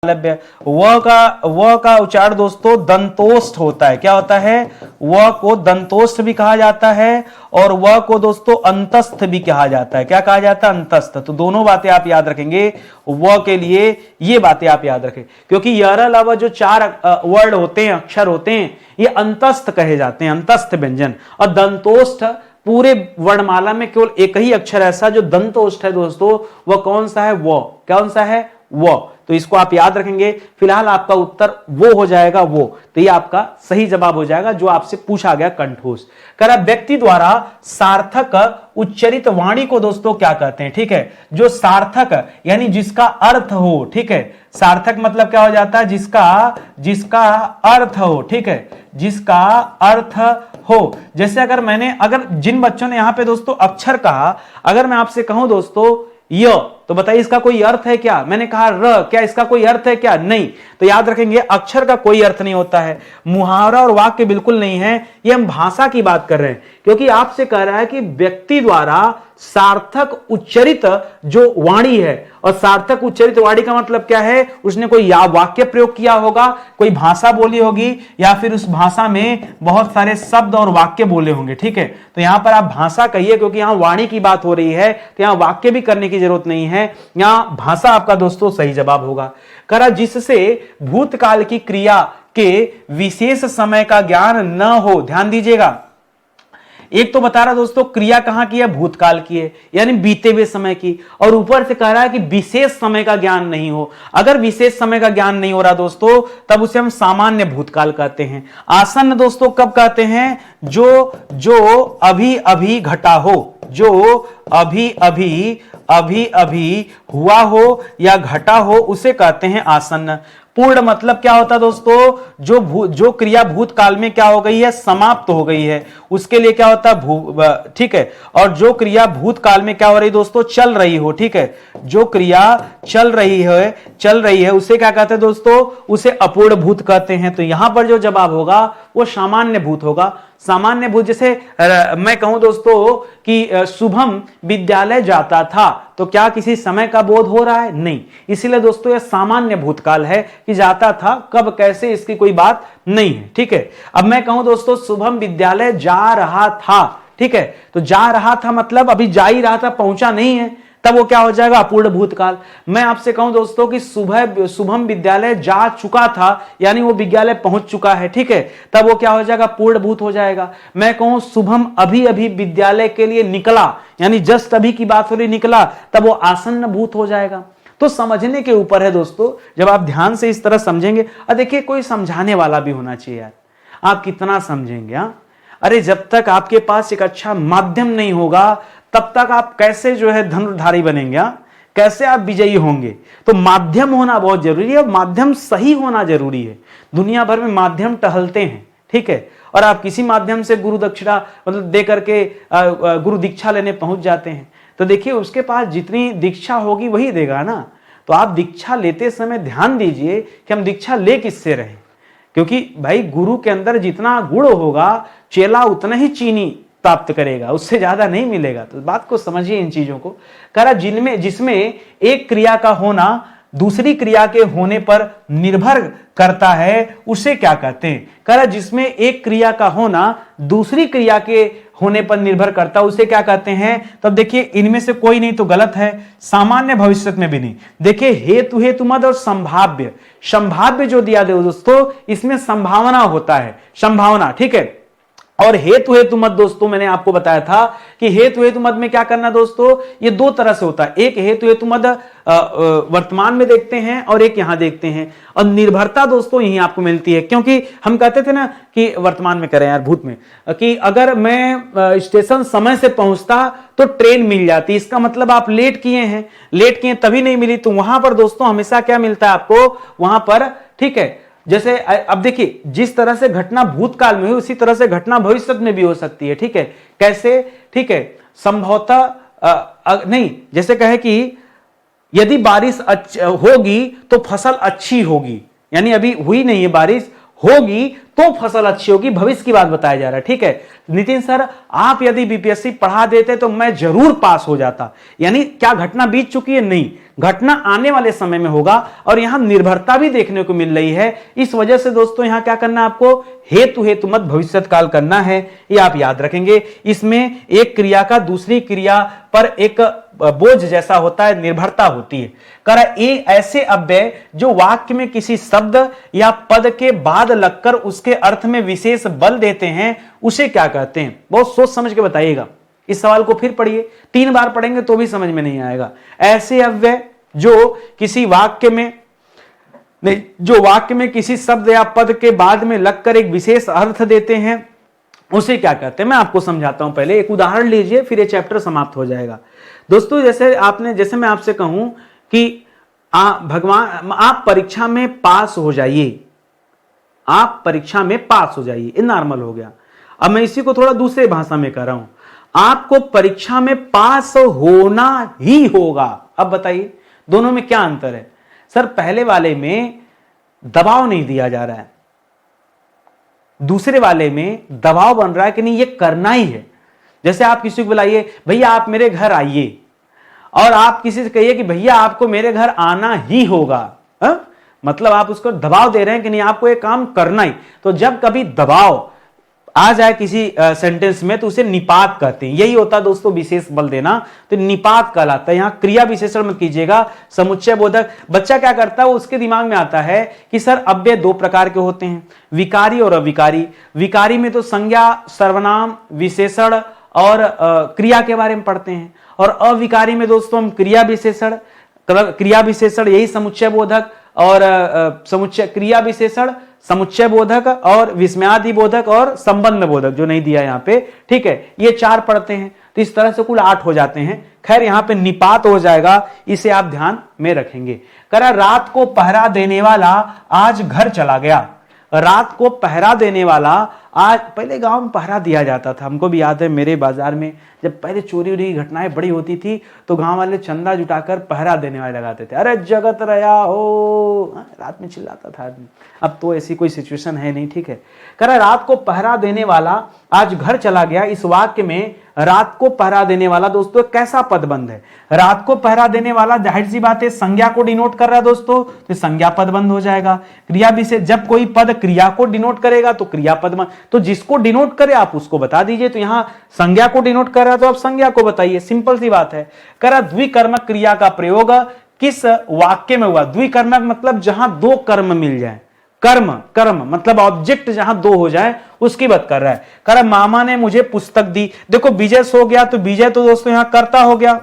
व का उच्चारण दोस्तों दंतोष्ठ होता है। क्या होता है, व को दंतोष्ठ भी कहा जाता है और व को दोस्तों अंतस्थ भी कहा जाता है। क्या कहा जाता है, अंतस्थ। तो दोनों बातें आप याद रखेंगे व के लिए, ये बातें आप याद रखें, क्योंकि यर अलावा जो 4 वर्ड होते हैं, अक्षर होते हैं, ये अंतस्थ कहे जाते हैं, अंतस्थ व्यंजन। और दंतोष्ठ पूरे वर्णमाला में केवल एक ही अक्षर ऐसा जो दंतोष्ठ है दोस्तों, वह कौन सा है, वो कौन सा है, वो। तो इसको आप याद रखेंगे। फिलहाल आपका उत्तर वो हो जाएगा, वो। तो ये आपका सही जवाब हो जाएगा जो आपसे पूछा गया, कंठोष। करा व्यक्ति द्वारा सार्थक उच्चरित वाणी को दोस्तों क्या कहते हैं, ठीक है। जो सार्थक यानी जिसका अर्थ हो, ठीक है। सार्थक मतलब क्या हो जाता है, जिसका अर्थ हो, ठीक है, जिसका अर्थ हो। जैसे अगर जिन बच्चों ने यहां पे दोस्तों अक्षर कहा, अगर मैं आपसे कहूं दोस्तों य, तो बताइए इसका कोई अर्थ है क्या। मैंने कहा र, क्या इसका कोई अर्थ है क्या, नहीं। तो याद रखेंगे अक्षर का कोई अर्थ नहीं होता है, मुहावरा और वाक्य बिल्कुल नहीं है। ये हम भाषा की बात कर रहे हैं, क्योंकि आपसे कह रहा है कि व्यक्ति द्वारा सार्थक उच्चरित जो वाणी है, और सार्थक उच्चरित वाणी का मतलब क्या है, उसने कोई वाक्य प्रयोग किया होगा, कोई भाषा बोली होगी, या फिर उस भाषा में बहुत सारे शब्द और वाक्य बोले होंगे, ठीक है। तो यहां पर आप भाषा कहिए, क्योंकि यहां वाणी की बात हो रही है, तो यहां वाक्य भी करने की जरूरत नहीं है, यहां भाषा आपका दोस्तों सही जवाब होगा। करा जिससे भूतकाल की क्रिया के विशेष समय का ज्ञान न हो। ध्यान दीजिएगा, एक तो बता रहा दोस्तों क्रिया कहां की है, भूतकाल की है, यानी बीते हुए समय की, और ऊपर से कह रहा है कि विशेष समय का ज्ञान नहीं हो। अगर विशेष समय का ज्ञान नहीं हो रहा दोस्तों, तब उसे हम सामान्य भूतकाल कहते हैं। आसन्न दोस्तों कब कहते हैं, जो अभी अभी घटा हो, जो अभी अभी हुआ हो या घटा हो, उसे कहते हैं आसन्न। पूर्ण मतलब क्या होता है दोस्तों, जो क्रिया भूतकाल में क्या हो गई है, समाप्त हो गई है, उसके लिए क्या होता है ठीक है। और जो क्रिया भूतकाल में क्या हो रही दोस्तों, चल रही हो, ठीक है। जो क्रिया चल रही है उसे क्या कहते हैं दोस्तों, उसे अपूर्ण भूत कहते हैं। तो यहां पर जो जवाब होगा वो सामान्य भूत होगा। सामान्य भूत, जैसे मैं कहूं दोस्तों कि शुभम विद्यालय जाता था, तो क्या किसी समय का बोध हो रहा है, नहीं। इसीलिए दोस्तों यह सामान्य भूतकाल है कि जाता था, कब कैसे इसकी कोई बात नहीं है, ठीक है। अब मैं कहूं दोस्तों शुभम विद्यालय जा रहा था, ठीक है। तो जा रहा था मतलब अभी जा ही रहा था, पहुंचा नहीं है, तब वो क्या हो जाएगा, अपूर्ण भूतकाल। मैं आपसे कहूं दोस्तों कि शुभम विद्यालय जा चुका था, यानी वो विद्यालय पहुंच चुका है, ठीक है, तब वो क्या हो जाएगा, पूर्ण भूत हो जाएगा। मैं कहूं शुभम अभी अभी विद्यालय के लिए निकला, यानी जस्ट अभी की बात हो रही, निकला, तब वो आसन्न भूत हो जाएगा। तो समझने के ऊपर है दोस्तों, जब आप ध्यान से इस तरह समझेंगे। और देखिए कोई समझाने वाला भी होना चाहिए यार, आप कितना समझेंगे। अरे जब तक आपके पास एक अच्छा माध्यम नहीं होगा, तब तक आप कैसे जो है धनुर्धारी बनेंगे, कैसे आप विजयी होंगे। तो माध्यम होना बहुत जरूरी है, माध्यम सही होना जरूरी है। दुनिया भर में माध्यम टहलते हैं, ठीक है, और आप किसी माध्यम से गुरु दक्षिणा मतलब दे करके गुरु दीक्षा लेने पहुंच जाते हैं। तो देखिए उसके पास जितनी दीक्षा होगी वही देगा ना। तो आप दीक्षा लेते समय ध्यान दीजिए कि हम दीक्षा ले किससे रहे, क्योंकि भाई गुरु के अंदर जितना गुण होगा, चेला उतना ही चीनी प्राप्त करेगा, उससे ज्यादा नहीं मिलेगा। तो बात को समझिए इन चीजों को। करा जिसमें एक क्रिया का होना दूसरी क्रिया के होने पर निर्भर करता है उसे क्या कहते हैं? कह रहा जिसमें एक क्रिया का होना दूसरी क्रिया के होने पर निर्भर करता है उसे क्या कहते हैं? तब देखिए इनमें से कोई नहीं तो गलत है, सामान्य भविष्य में भी नहीं। देखिए हेतु हेतुमद और संभाव्य, संभाव्य जो दिया दे दोस्तों इसमें संभावना होता है, संभावना, ठीक है। और हेतु हेतु मत दोस्तों मैंने आपको बताया था कि हेतु हेतु मत में क्या करना दोस्तों, ये दो तरह से होता है, एक हेतु हेतु मत वर्तमान में देखते हैं और एक यहां देखते हैं। और निर्भरता दोस्तों यही आपको मिलती है, क्योंकि हम कहते थे ना कि वर्तमान में करें यार भूत में, कि अगर मैं स्टेशन समय से पहुंचता तो ट्रेन मिल जाती, इसका मतलब आप लेट किए हैं, लेट किए तभी नहीं मिली। तो वहां पर दोस्तों हमेशा क्या मिलता है आपको वहां पर, ठीक है। जैसे अब देखिए जिस तरह से घटना भूतकाल में हुई उसी तरह से घटना भविष्य में भी हो सकती है, ठीक है। कैसे? ठीक है, संभवतः नहीं, जैसे कहे कि यदि बारिश होगी तो फसल अच्छी होगी, यानी अभी हुई नहीं है बारिश, होगी तो फसल अच्छी होगी, भविष्य की बात बताया जा रहा है, ठीक है। नितिन सर आप यदि बीपीएससी पढ़ा देते तो मैं जरूर पास हो जाता, यानी क्या घटना बीत चुकी है? नहीं, घटना आने वाले समय में होगा। और यहां निर्भरता भी देखने को मिल रही है, इस वजह से दोस्तों यहां क्या करना है आपको, हेतु हेतु मत भविष्य काल करना है, ये आप याद रखेंगे। इसमें एक क्रिया का दूसरी क्रिया पर एक बोझ जैसा होता है, निर्भरता होती है। कर ऐसे अव्यय जो वाक्य में किसी शब्द या पद के बाद लगकर उसके अर्थ में विशेष बल देते हैं उसे क्या कहते हैं? बहुत सोच समझ के बताइएगा, इस सवाल को फिर पढ़िए, 3 बार पढ़ेंगे तो भी समझ में नहीं आएगा। ऐसे अव्यय जो किसी वाक्य में नहीं, जो वाक्य में किसी शब्द या पद के बाद में लगकर एक विशेष अर्थ देते हैं उसे क्या कहते हैं? मैं आपको समझाता हूं, पहले एक उदाहरण लीजिए फिर ये चैप्टर समाप्त हो जाएगा। दोस्तों जैसे मैं आपसे कहूं कि भगवान आप परीक्षा में पास हो जाइए, आप परीक्षा में पास हो जाइए, ये नॉर्मल हो गया। अब मैं इसी को थोड़ा दूसरे भाषा में कह रहा हूं, आपको परीक्षा में पास होना ही होगा। अब बताइए दोनों में क्या अंतर है? सर पहले वाले में दबाव नहीं दिया जा रहा है, दूसरे वाले में दबाव बन रहा है कि नहीं ये करना ही है। जैसे आप किसी को बुलाइए, भैया आप मेरे घर आइए, और आप किसी से कहिए कि भैया आपको मेरे घर आना ही होगा, मतलब आप उसको दबाव दे रहे हैं कि नहीं आपको ये काम करना ही। तो जब कभी दबाव आ जाए किसी सेंटेंस में तो उसे निपात कहते हैं, यही होता है दोस्तों विशेष बल देना, तो निपात कहलाता है। यहां क्रिया विशेषण मत कीजिएगा, समुच्चय बोधक। बच्चा क्या करता है, उसके दिमाग में आता है कि सर अव्यय 2 प्रकार के होते हैं, विकारी और अविकारी। विकारी में तो संज्ञा, सर्वनाम, विशेषण और क्रिया के बारे में पढ़ते हैं, और अविकारी में दोस्तों हम क्रिया विशेषण यही समुच्चय बोधक और समुच्चय क्रिया विशेषण, समुच्चय बोधक और विस्मयादि बोधक और संबंध बोधक जो नहीं दिया यहां पे, ठीक है, ये 4 पढ़ते हैं। तो इस तरह से कुल 8 हो जाते हैं। खैर यहां पे निपात हो जाएगा, इसे आप ध्यान में रखेंगे। करा रात को पहरा देने वाला आज घर चला गया। रात को पहरा देने वाला आज, पहले गांव में पहरा दिया जाता था, हमको भी याद है मेरे बाजार में जब पहले चोरी वोरी की घटनाएं बड़ी होती थी तो गांव वाले चंदा जुटाकर पहरा देने वाले लगाते थे, अरे जगत रया हो, रात में चिल्लाता था आदमी। अब तो ऐसी कोई सिचुएशन है नहीं, ठीक है। कह रहा रात को पहरा देने वाला आज घर चला गया। इस वाक्य में रात को पहरा देने वाला दोस्तों कैसा पदबंध है? रात को पहरा देने वाला जाहिर सी बात है संज्ञा को डिनोट कर रहा है दोस्तों, तो संज्ञा पदबंध हो जाएगा। क्रिया विशेष, जब कोई पद क्रिया को डिनोट करेगा तो क्रिया पदबंध, तो जिसको डिनोट करे आप उसको बता दीजिए। तो यहां संज्ञा को डिनोट कर रहा है तो आप संज्ञा को बताइए, सिंपल सी बात है। कह रहा द्विकर्मक क्रिया का प्रयोग किस वाक्य में हुआ? द्विकर्मक मतलब जहां 2 कर्म मिल जाए, कर्म मतलब ऑब्जेक्ट जहां 2 हो जाए उसकी बात कर रहा है। कह रहा मामा ने मुझे पुस्तक दी। देखो विजय हो गया तो विजय तो दोस्तों यहां कर्ता हो गया,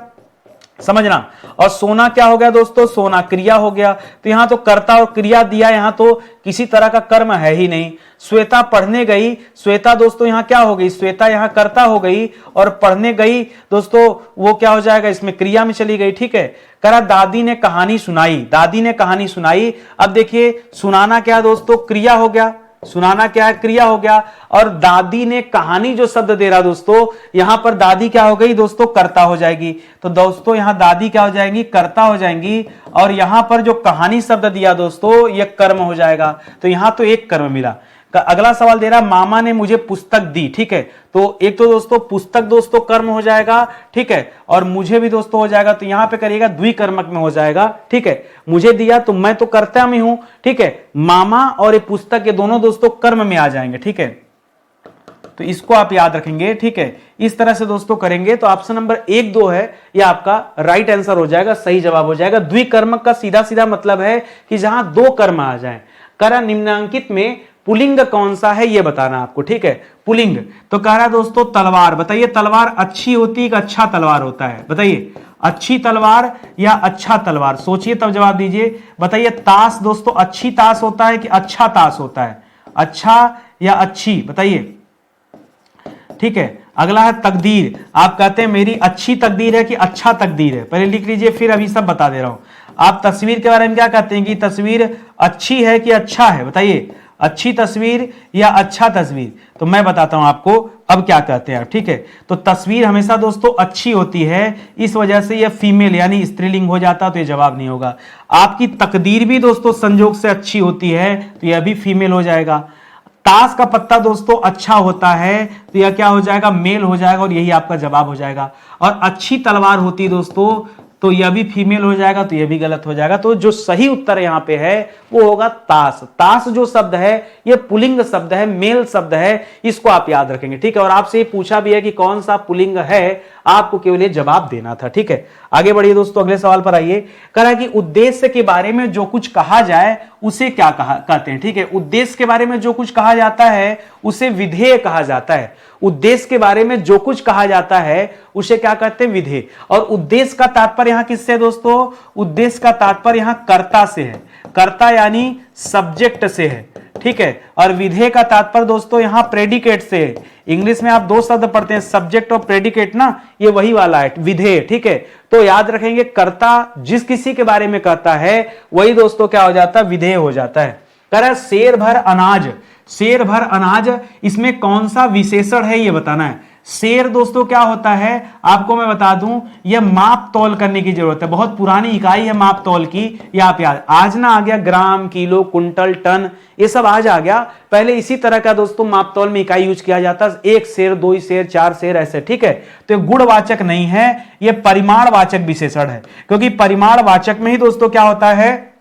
समझना। और सोना क्या हो गया दोस्तों? सोना क्रिया हो गया। तो यहां तो कर्ता और क्रिया दिया, यहां तो किसी तरह का कर्म है ही नहीं। श्वेता पढ़ने गई, श्वेता दोस्तों यहां क्या हो गई? श्वेता यहां कर्ता हो गई, और पढ़ने गई दोस्तों वो क्या हो जाएगा? इसमें क्रिया में चली गई, ठीक है। करा दादी ने कहानी सुनाई, दादी ने कहानी सुनाई। अब देखिए सुनाना क्या दोस्तों? क्रिया हो गया, सुनाना क्या है? क्रिया हो गया। और दादी ने कहानी जो शब्द दे रहा दोस्तों, यहां पर दादी क्या हो गई दोस्तों? कर्ता हो जाएगी। तो दोस्तों यहां दादी क्या हो जाएंगी? कर्ता हो जाएंगी। और यहां पर जो कहानी शब्द दिया दोस्तों ये कर्म हो जाएगा। तो यहां तो एक कर्म मिला। अगला सवाल दे रहा है मामा ने मुझे पुस्तक दी, ठीक है। तो एक तो दोस्तों पुस्तक दोस्तों कर्म हो जाएगा, ठीक है, और मुझे भी दोस्तों हो जाएगा, तो यहां पे करिएगा द्विकर्मक में हो जाएगा, ठीक है। मुझे दिया तो मैं तो कर्ता में हूं, ठीक है। मामा और ये पुस्तक के दोनों दोस्तों कर्म में आ जाएंगे, ठीक है। तो इसको आप याद रखेंगे, ठीक है। इस तरह से दोस्तों करेंगे तो ऑप्शन नंबर 1, 2 है ये आपका राइट आंसर हो जाएगा, सही जवाब हो जाएगा। द्विकर्मक का सीधा सीधा मतलब है कि जहां दो कर्म आ जाएं। करा निम्नांकित में पुलिंग कौन सा है ये बताना आपको, ठीक है। पुलिंग तो कह रहा दोस्तों तलवार। बताइए तलवार अच्छी होती है कि अच्छा तलवार होता है? बताइए अच्छी तलवार या अच्छा तलवार, सोचिए तब जवाब दीजिए। बताइए ताश दोस्तों अच्छी ताश होता है कि अच्छा ताश होता है? अच्छा या अच्छी, बताइए, ठीक है। अगला है तकदीर। आप कहते हैं मेरी अच्छी तकदीर है कि अच्छा तकदीर है? पहले लिख लीजिए फिर अभी सब बता दे रहा हूं। आप तस्वीर के बारे में क्या कहते हैं कि तस्वीर अच्छी है कि अच्छा है? बताइए अच्छी तस्वीर या अच्छा तस्वीर? तो मैं बताता हूं आपको अब क्या कहते हैं, ठीक है। तो तस्वीर हमेशा दोस्तों अच्छी होती है, इस वजह से यह फीमेल यानी स्त्रीलिंग हो जाता, तो यह जवाब नहीं होगा। आपकी तकदीर भी दोस्तों संजोग से अच्छी होती है, तो यह भी फीमेल हो जाएगा। ताश का पत्ता दोस्तों अच्छा होता है, तो यह क्या हो जाएगा? मेल हो जाएगा, और यही आपका जवाब हो जाएगा। और अच्छी तलवार होती दोस्तों, तो यह भी फीमेल हो जाएगा, तो यह भी गलत हो जाएगा। तो जो सही उत्तर यहां पे है वो होगा ताश। ताश जो शब्द है यह पुलिंग शब्द है, मेल शब्द है, इसको आप याद रखेंगे, ठीक है। और आपसे ये पूछा भी है कि कौन सा पुलिंग है, आपको केवल ये जवाब देना था, ठीक है। आगे बढ़िए दोस्तों, अगले सवाल पर आइए। कह रहा है कि उद्देश्य के बारे में जो कुछ कहा जाए उसे क्या कहते हैं, ठीक है। उद्देश्य के बारे में जो कुछ कहा जाता है उसे विधेय कहा जाता है। उद्देश्य के बारे में जो कुछ कहा जाता है उसे क्या कहते हैं? विधेय। और उद्देश्य का तात्पर्य यहां किससे है दोस्तों? उद्देश्य का तात्पर्य यहां कर्ता से है, कर्ता यानी सब्जेक्ट से है, ठीक है। और विधेय का तात्पर्य दोस्तों यहां प्रेडिकेट से है। इंग्लिश में आप दो शब्द पढ़ते हैं, सब्जेक्ट और प्रेडिकेट ना, ये वही वाला है विधेय, ठीक है। तो याद रखेंगे कर्ता जिस किसी के बारे में कहता है वही दोस्तों क्या हो जाता है? विधेय हो जाता है। कह रहा है शेर भर अनाज। शेर भर अनाज, इसमें कौन सा विशेषण है ये बताना है। शेर दोस्तों क्या होता है आपको मैं बता दूं, यह माप तौल करने की जरूरत है, बहुत पुरानी इकाई है माप तौल की। ये आप याद, आज ना आ गया ग्राम, किलो, कुंटल, टन, ये सब आज आ गया। पहले इसी तरह का दोस्तों माप तौल में इकाई यूज किया जाता, एक शेर, दो शेर, चार शेर, ऐसे, ठीक है। तो ये गुणवाचक नहीं है, ये परिमाणवाचक विशेषण है, क्योंकि परिमाणवाचक में ही दोस्तों क्या होता है?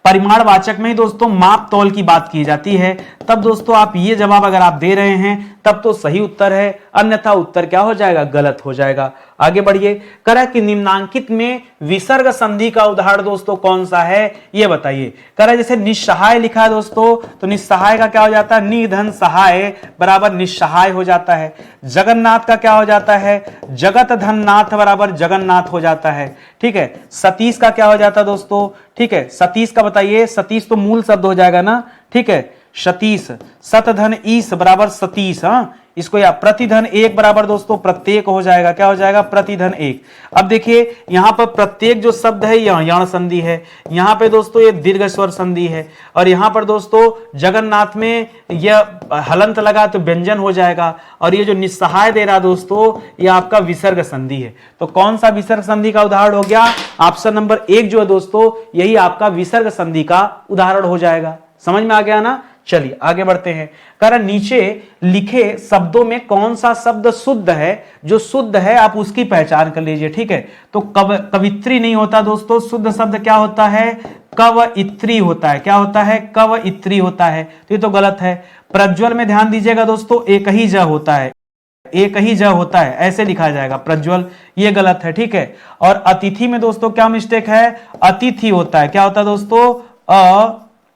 परिमाणवाचक में ही दोस्तों माप तौल की बात की जाती है। तब दोस्तों आप ये जवाब अगर आप दे रहे हैं तब तो सही उत्तर है, अन्यथा उत्तर क्या हो जाएगा? गलत हो जाएगा। आगे बढ़िए। कह रहा है कि निम्नांकित में विसर्ग संधि का उदाहरण दोस्तों कौन सा है ये बताइए। कह रहा है जैसे निस्सहाय लिखा है दोस्तों, तो निस्सहाय का क्या हो जाता है? निधन सहाय बराबर निस्सहाय हो जाता है। जगन्नाथ का क्या हो जाता है? जगत धन नाथ बराबर जगन्नाथ हो जाता है, ठीक है। सतीश का क्या हो जाता है दोस्तों? ठीक है, सतीश का बताइए। सतीश तो मूल शब्द हो जाएगा ना, ठीक है। सतीश, सत धन ईस बराबर सतीश, हाँ, इसको या प्रतिधन एक बराबर दोस्तों प्रत्येक हो जाएगा, क्या हो जाएगा? प्रतिधन एक। अब देखिए यहां पर प्रत्येक जो शब्द है यह यण संधि है, यहां पे दोस्तों ये दीर्घ स्वर संधि है, और यहां पर दोस्तों जगन्नाथ में यह हलंत लगा तो व्यंजन हो जाएगा, और ये जो निस्सहाय दे रहा दोस्तों ये आपका विसर्ग संधि है। तो कौन सा विसर्ग संधि का उदाहरण हो गया? ऑप्शन नंबर 1 जो है दोस्तों यही आपका विसर्ग संधि का उदाहरण हो जाएगा। समझ में आ गया ना? चलिए आगे बढ़ते हैं। कारण नीचे लिखे शब्दों में कौन सा शब्द शुद्ध है? जो शुद्ध है आप उसकी पहचान कर लीजिए, ठीक है। तो कवित्री नहीं होता दोस्तों, शुद्ध शब्द क्या होता है? कवइत्री होता है। क्या होता है? कवइत्री होता है, तो ये तो गलत है। प्रज्वल में ध्यान दीजिएगा दोस्तों, एक ही ज होता है, एक ही ज होता है, ऐसे लिखा जाएगा प्रज्वल, ये गलत है, ठीक है। और अतिथि में दोस्तों क्या मिस्टेक है? अतिथि होता है। क्या होता है दोस्तों?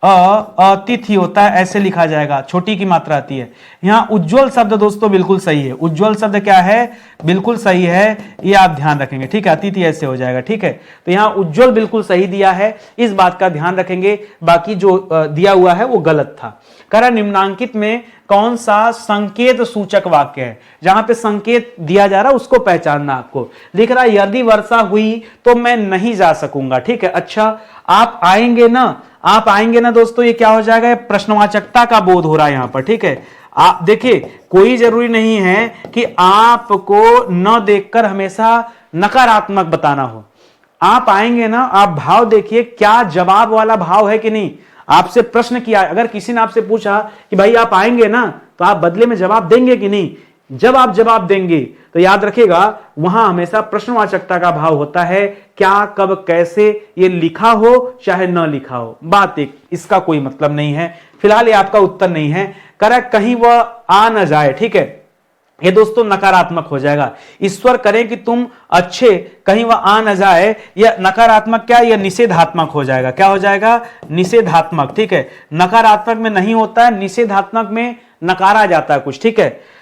अतिथि होता है, ऐसे लिखा जाएगा, छोटी की मात्रा आती है। यहां उज्जवल शब्द दोस्तों बिल्कुल सही है। उज्जवल शब्द क्या है? बिल्कुल सही है, ये आप ध्यान रखेंगे, ठीक है। अतिथि ऐसे हो जाएगा, ठीक है। तो यहां उज्जवल बिल्कुल सही दिया है, इस बात का ध्यान रखेंगे। बाकी जो दिया हुआ है वो गलत था। कह निम्नांकित में कौन सा संकेत सूचक वाक्य है? जहां पे संकेत दिया जा रहा है उसको पहचानना आपको। लिख रहा है यदि वर्षा हुई तो मैं नहीं जा सकूंगा, ठीक है। अच्छा आप आएंगे ना, आप आएंगे ना दोस्तों, ये क्या हो जाएगा? प्रश्नवाचकता का बोध हो रहा है यहां पर, ठीक है। आप देखिए कोई जरूरी नहीं है कि आपको न देखकर हमेशा नकारात्मक बताना हो। आप आएंगे ना, आप भाव देखिए क्या जवाब वाला भाव है कि नहीं। आपसे प्रश्न किया, अगर किसी ने आपसे पूछा कि भाई आप आएंगे ना, तो आप बदले में जवाब देंगे कि नहीं? जब आप जवाब देंगे तो याद रखिएगा वहां हमेशा प्रश्नवाचकता का भाव होता है, क्या, कब, कैसे, ये लिखा हो चाहे न लिखा हो, बात एक, इसका कोई मतलब नहीं है। फिलहाल ये आपका उत्तर नहीं है। करेक्ट, कहीं वह आ न जाए, ठीक है, ये दोस्तों नकारात्मक हो जाएगा। ईश्वर करे कि तुम अच्छे, कहीं वह आ न जाए, यह नकारात्मक क्या, यह निषेधात्मक हो जाएगा। क्या हो जाएगा? निषेधात्मक, ठीक है। नकारात्मक में नहीं होता है, निषेधात्मक में नकारा जाता है कुछ, ठीक है।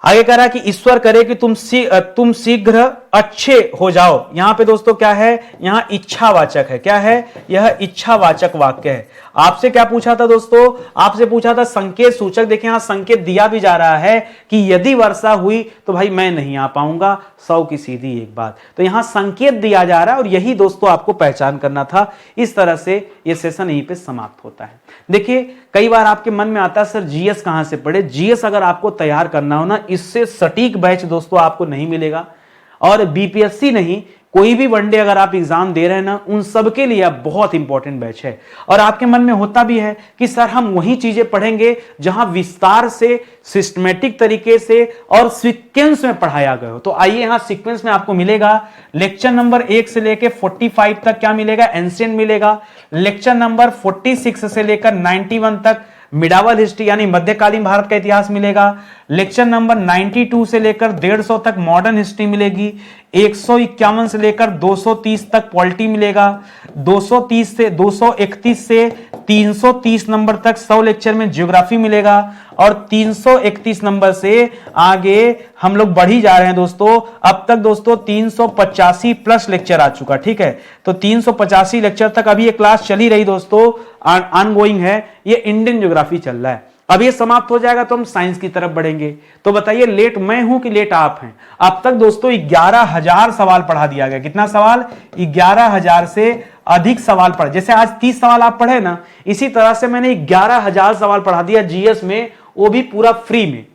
आगे कह रहा है कि ईश्वर करे कि तुम शीघ्र अच्छे हो जाओ। यहां पे दोस्तों क्या है? यहां इच्छावाचक है। क्या है? यह इच्छावाचक वाक्य है। आपसे क्या पूछा था दोस्तों? आपसे पूछा था संकेत सूचक। देखिए यहां संकेत दिया भी जा रहा है कि यदि वर्षा हुई तो भाई मैं नहीं आ पाऊंगा, 100 की सीधी एक बात। तो यहां संकेत दिया जा रहा है और यही दोस्तों आपको पहचान करना था। इस तरह से यह सेशन यहीं पे समाप्त होता है। देखिए कई बार आपके मन में आता है सर जीएस कहां से पढ़े? जीएस अगर आपको तैयार करना हो ना, इससे सटीक बैच दोस्तों आपको नहीं मिलेगा। और बीपीएससी नहीं, कोई भी वनडे अगर आप एग्जाम दे रहे हैं ना, उन सब के लिए आप बहुत इंपॉर्टेंट बैच है। और आपके मन में होता भी है कि सर हम वही चीजें पढ़ेंगे जहां विस्तार से, सिस्टमेटिक तरीके से और सीक्वेंस में पढ़ाया गया हो। तो आइए यहां सीक्वेंस में आपको मिलेगा लेक्चर नंबर 1 से लेकर 45 तक क्या मिलेगा? एंशिएंट मिलेगा। लेक्चर नंबर 46 से लेकर 91 तक मिडावल हिस्ट्री यानी मध्यकालीन भारत का इतिहास मिलेगा। लेक्चर नंबर 92 से लेकर 150 तक मॉडर्न हिस्ट्री मिलेगी। 151 से लेकर 230 तक पॉलिटी मिलेगा। 230 से 231 से 330 नंबर तक 100 लेक्चर में ज्योग्राफी मिलेगा। और 331 नंबर से आगे हम लोग बढ़ ही जा रहे हैं दोस्तों। अब तक दोस्तों 385 प्लस लेक्चर आ चुका, ठीक है। तो 385 लेक्चर तक अभी ये क्लास चली रही दोस्तों, ऑनगोइंग है। ये इंडियन ज्योग्राफी चल रहा है। अब ये समाप्त हो जाएगा तो हम साइंस की तरफ बढ़ेंगे। तो बताइए लेट मैं हूं कि लेट आप हैं? अब तक दोस्तों 11,000 सवाल पढ़ा दिया गया। कितना सवाल? 11,000 से अधिक सवाल पढ़े। जैसे आज 30 सवाल आप पढ़े ना, इसी तरह से मैंने 11,000 सवाल पढ़ा दिया जीएस में, वो भी पूरा फ्री में।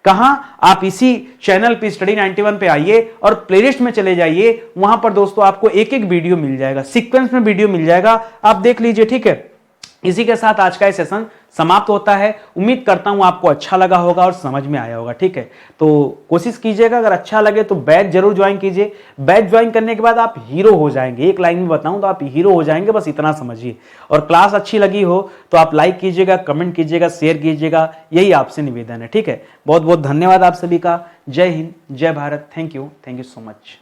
कहां? आप इसी चैनल पे स्टडी 91 पे आइए और प्लेलिस्ट में चले जाइए। वहां पर दोस्तों आपको एक एक वीडियो मिल जाएगा, सीक्वेंस में वीडियो मिल जाएगा, आप देख लीजिए, ठीक है। इसी के साथ आज का ये सेशन समाप्त होता है। उम्मीद करता हूं आपको अच्छा लगा होगा और समझ में आया होगा, ठीक है। तो कोशिश कीजिएगा, अगर अच्छा लगे तो बैच जरूर ज्वाइन कीजिए। बैच ज्वाइन करने के बाद आप हीरो हो जाएंगे। एक लाइन में बताऊं तो आप हीरो हो जाएंगे, बस इतना समझिए। और क्लास अच्छी लगी हो तो आप लाइक कीजिएगा, कमेंट कीजिएगा, शेयर कीजिएगा, यही आपसे निवेदन है, ठीक है। बहुत बहुत धन्यवाद आप सभी का। जय हिंद, जय Bharat. Thank you so much.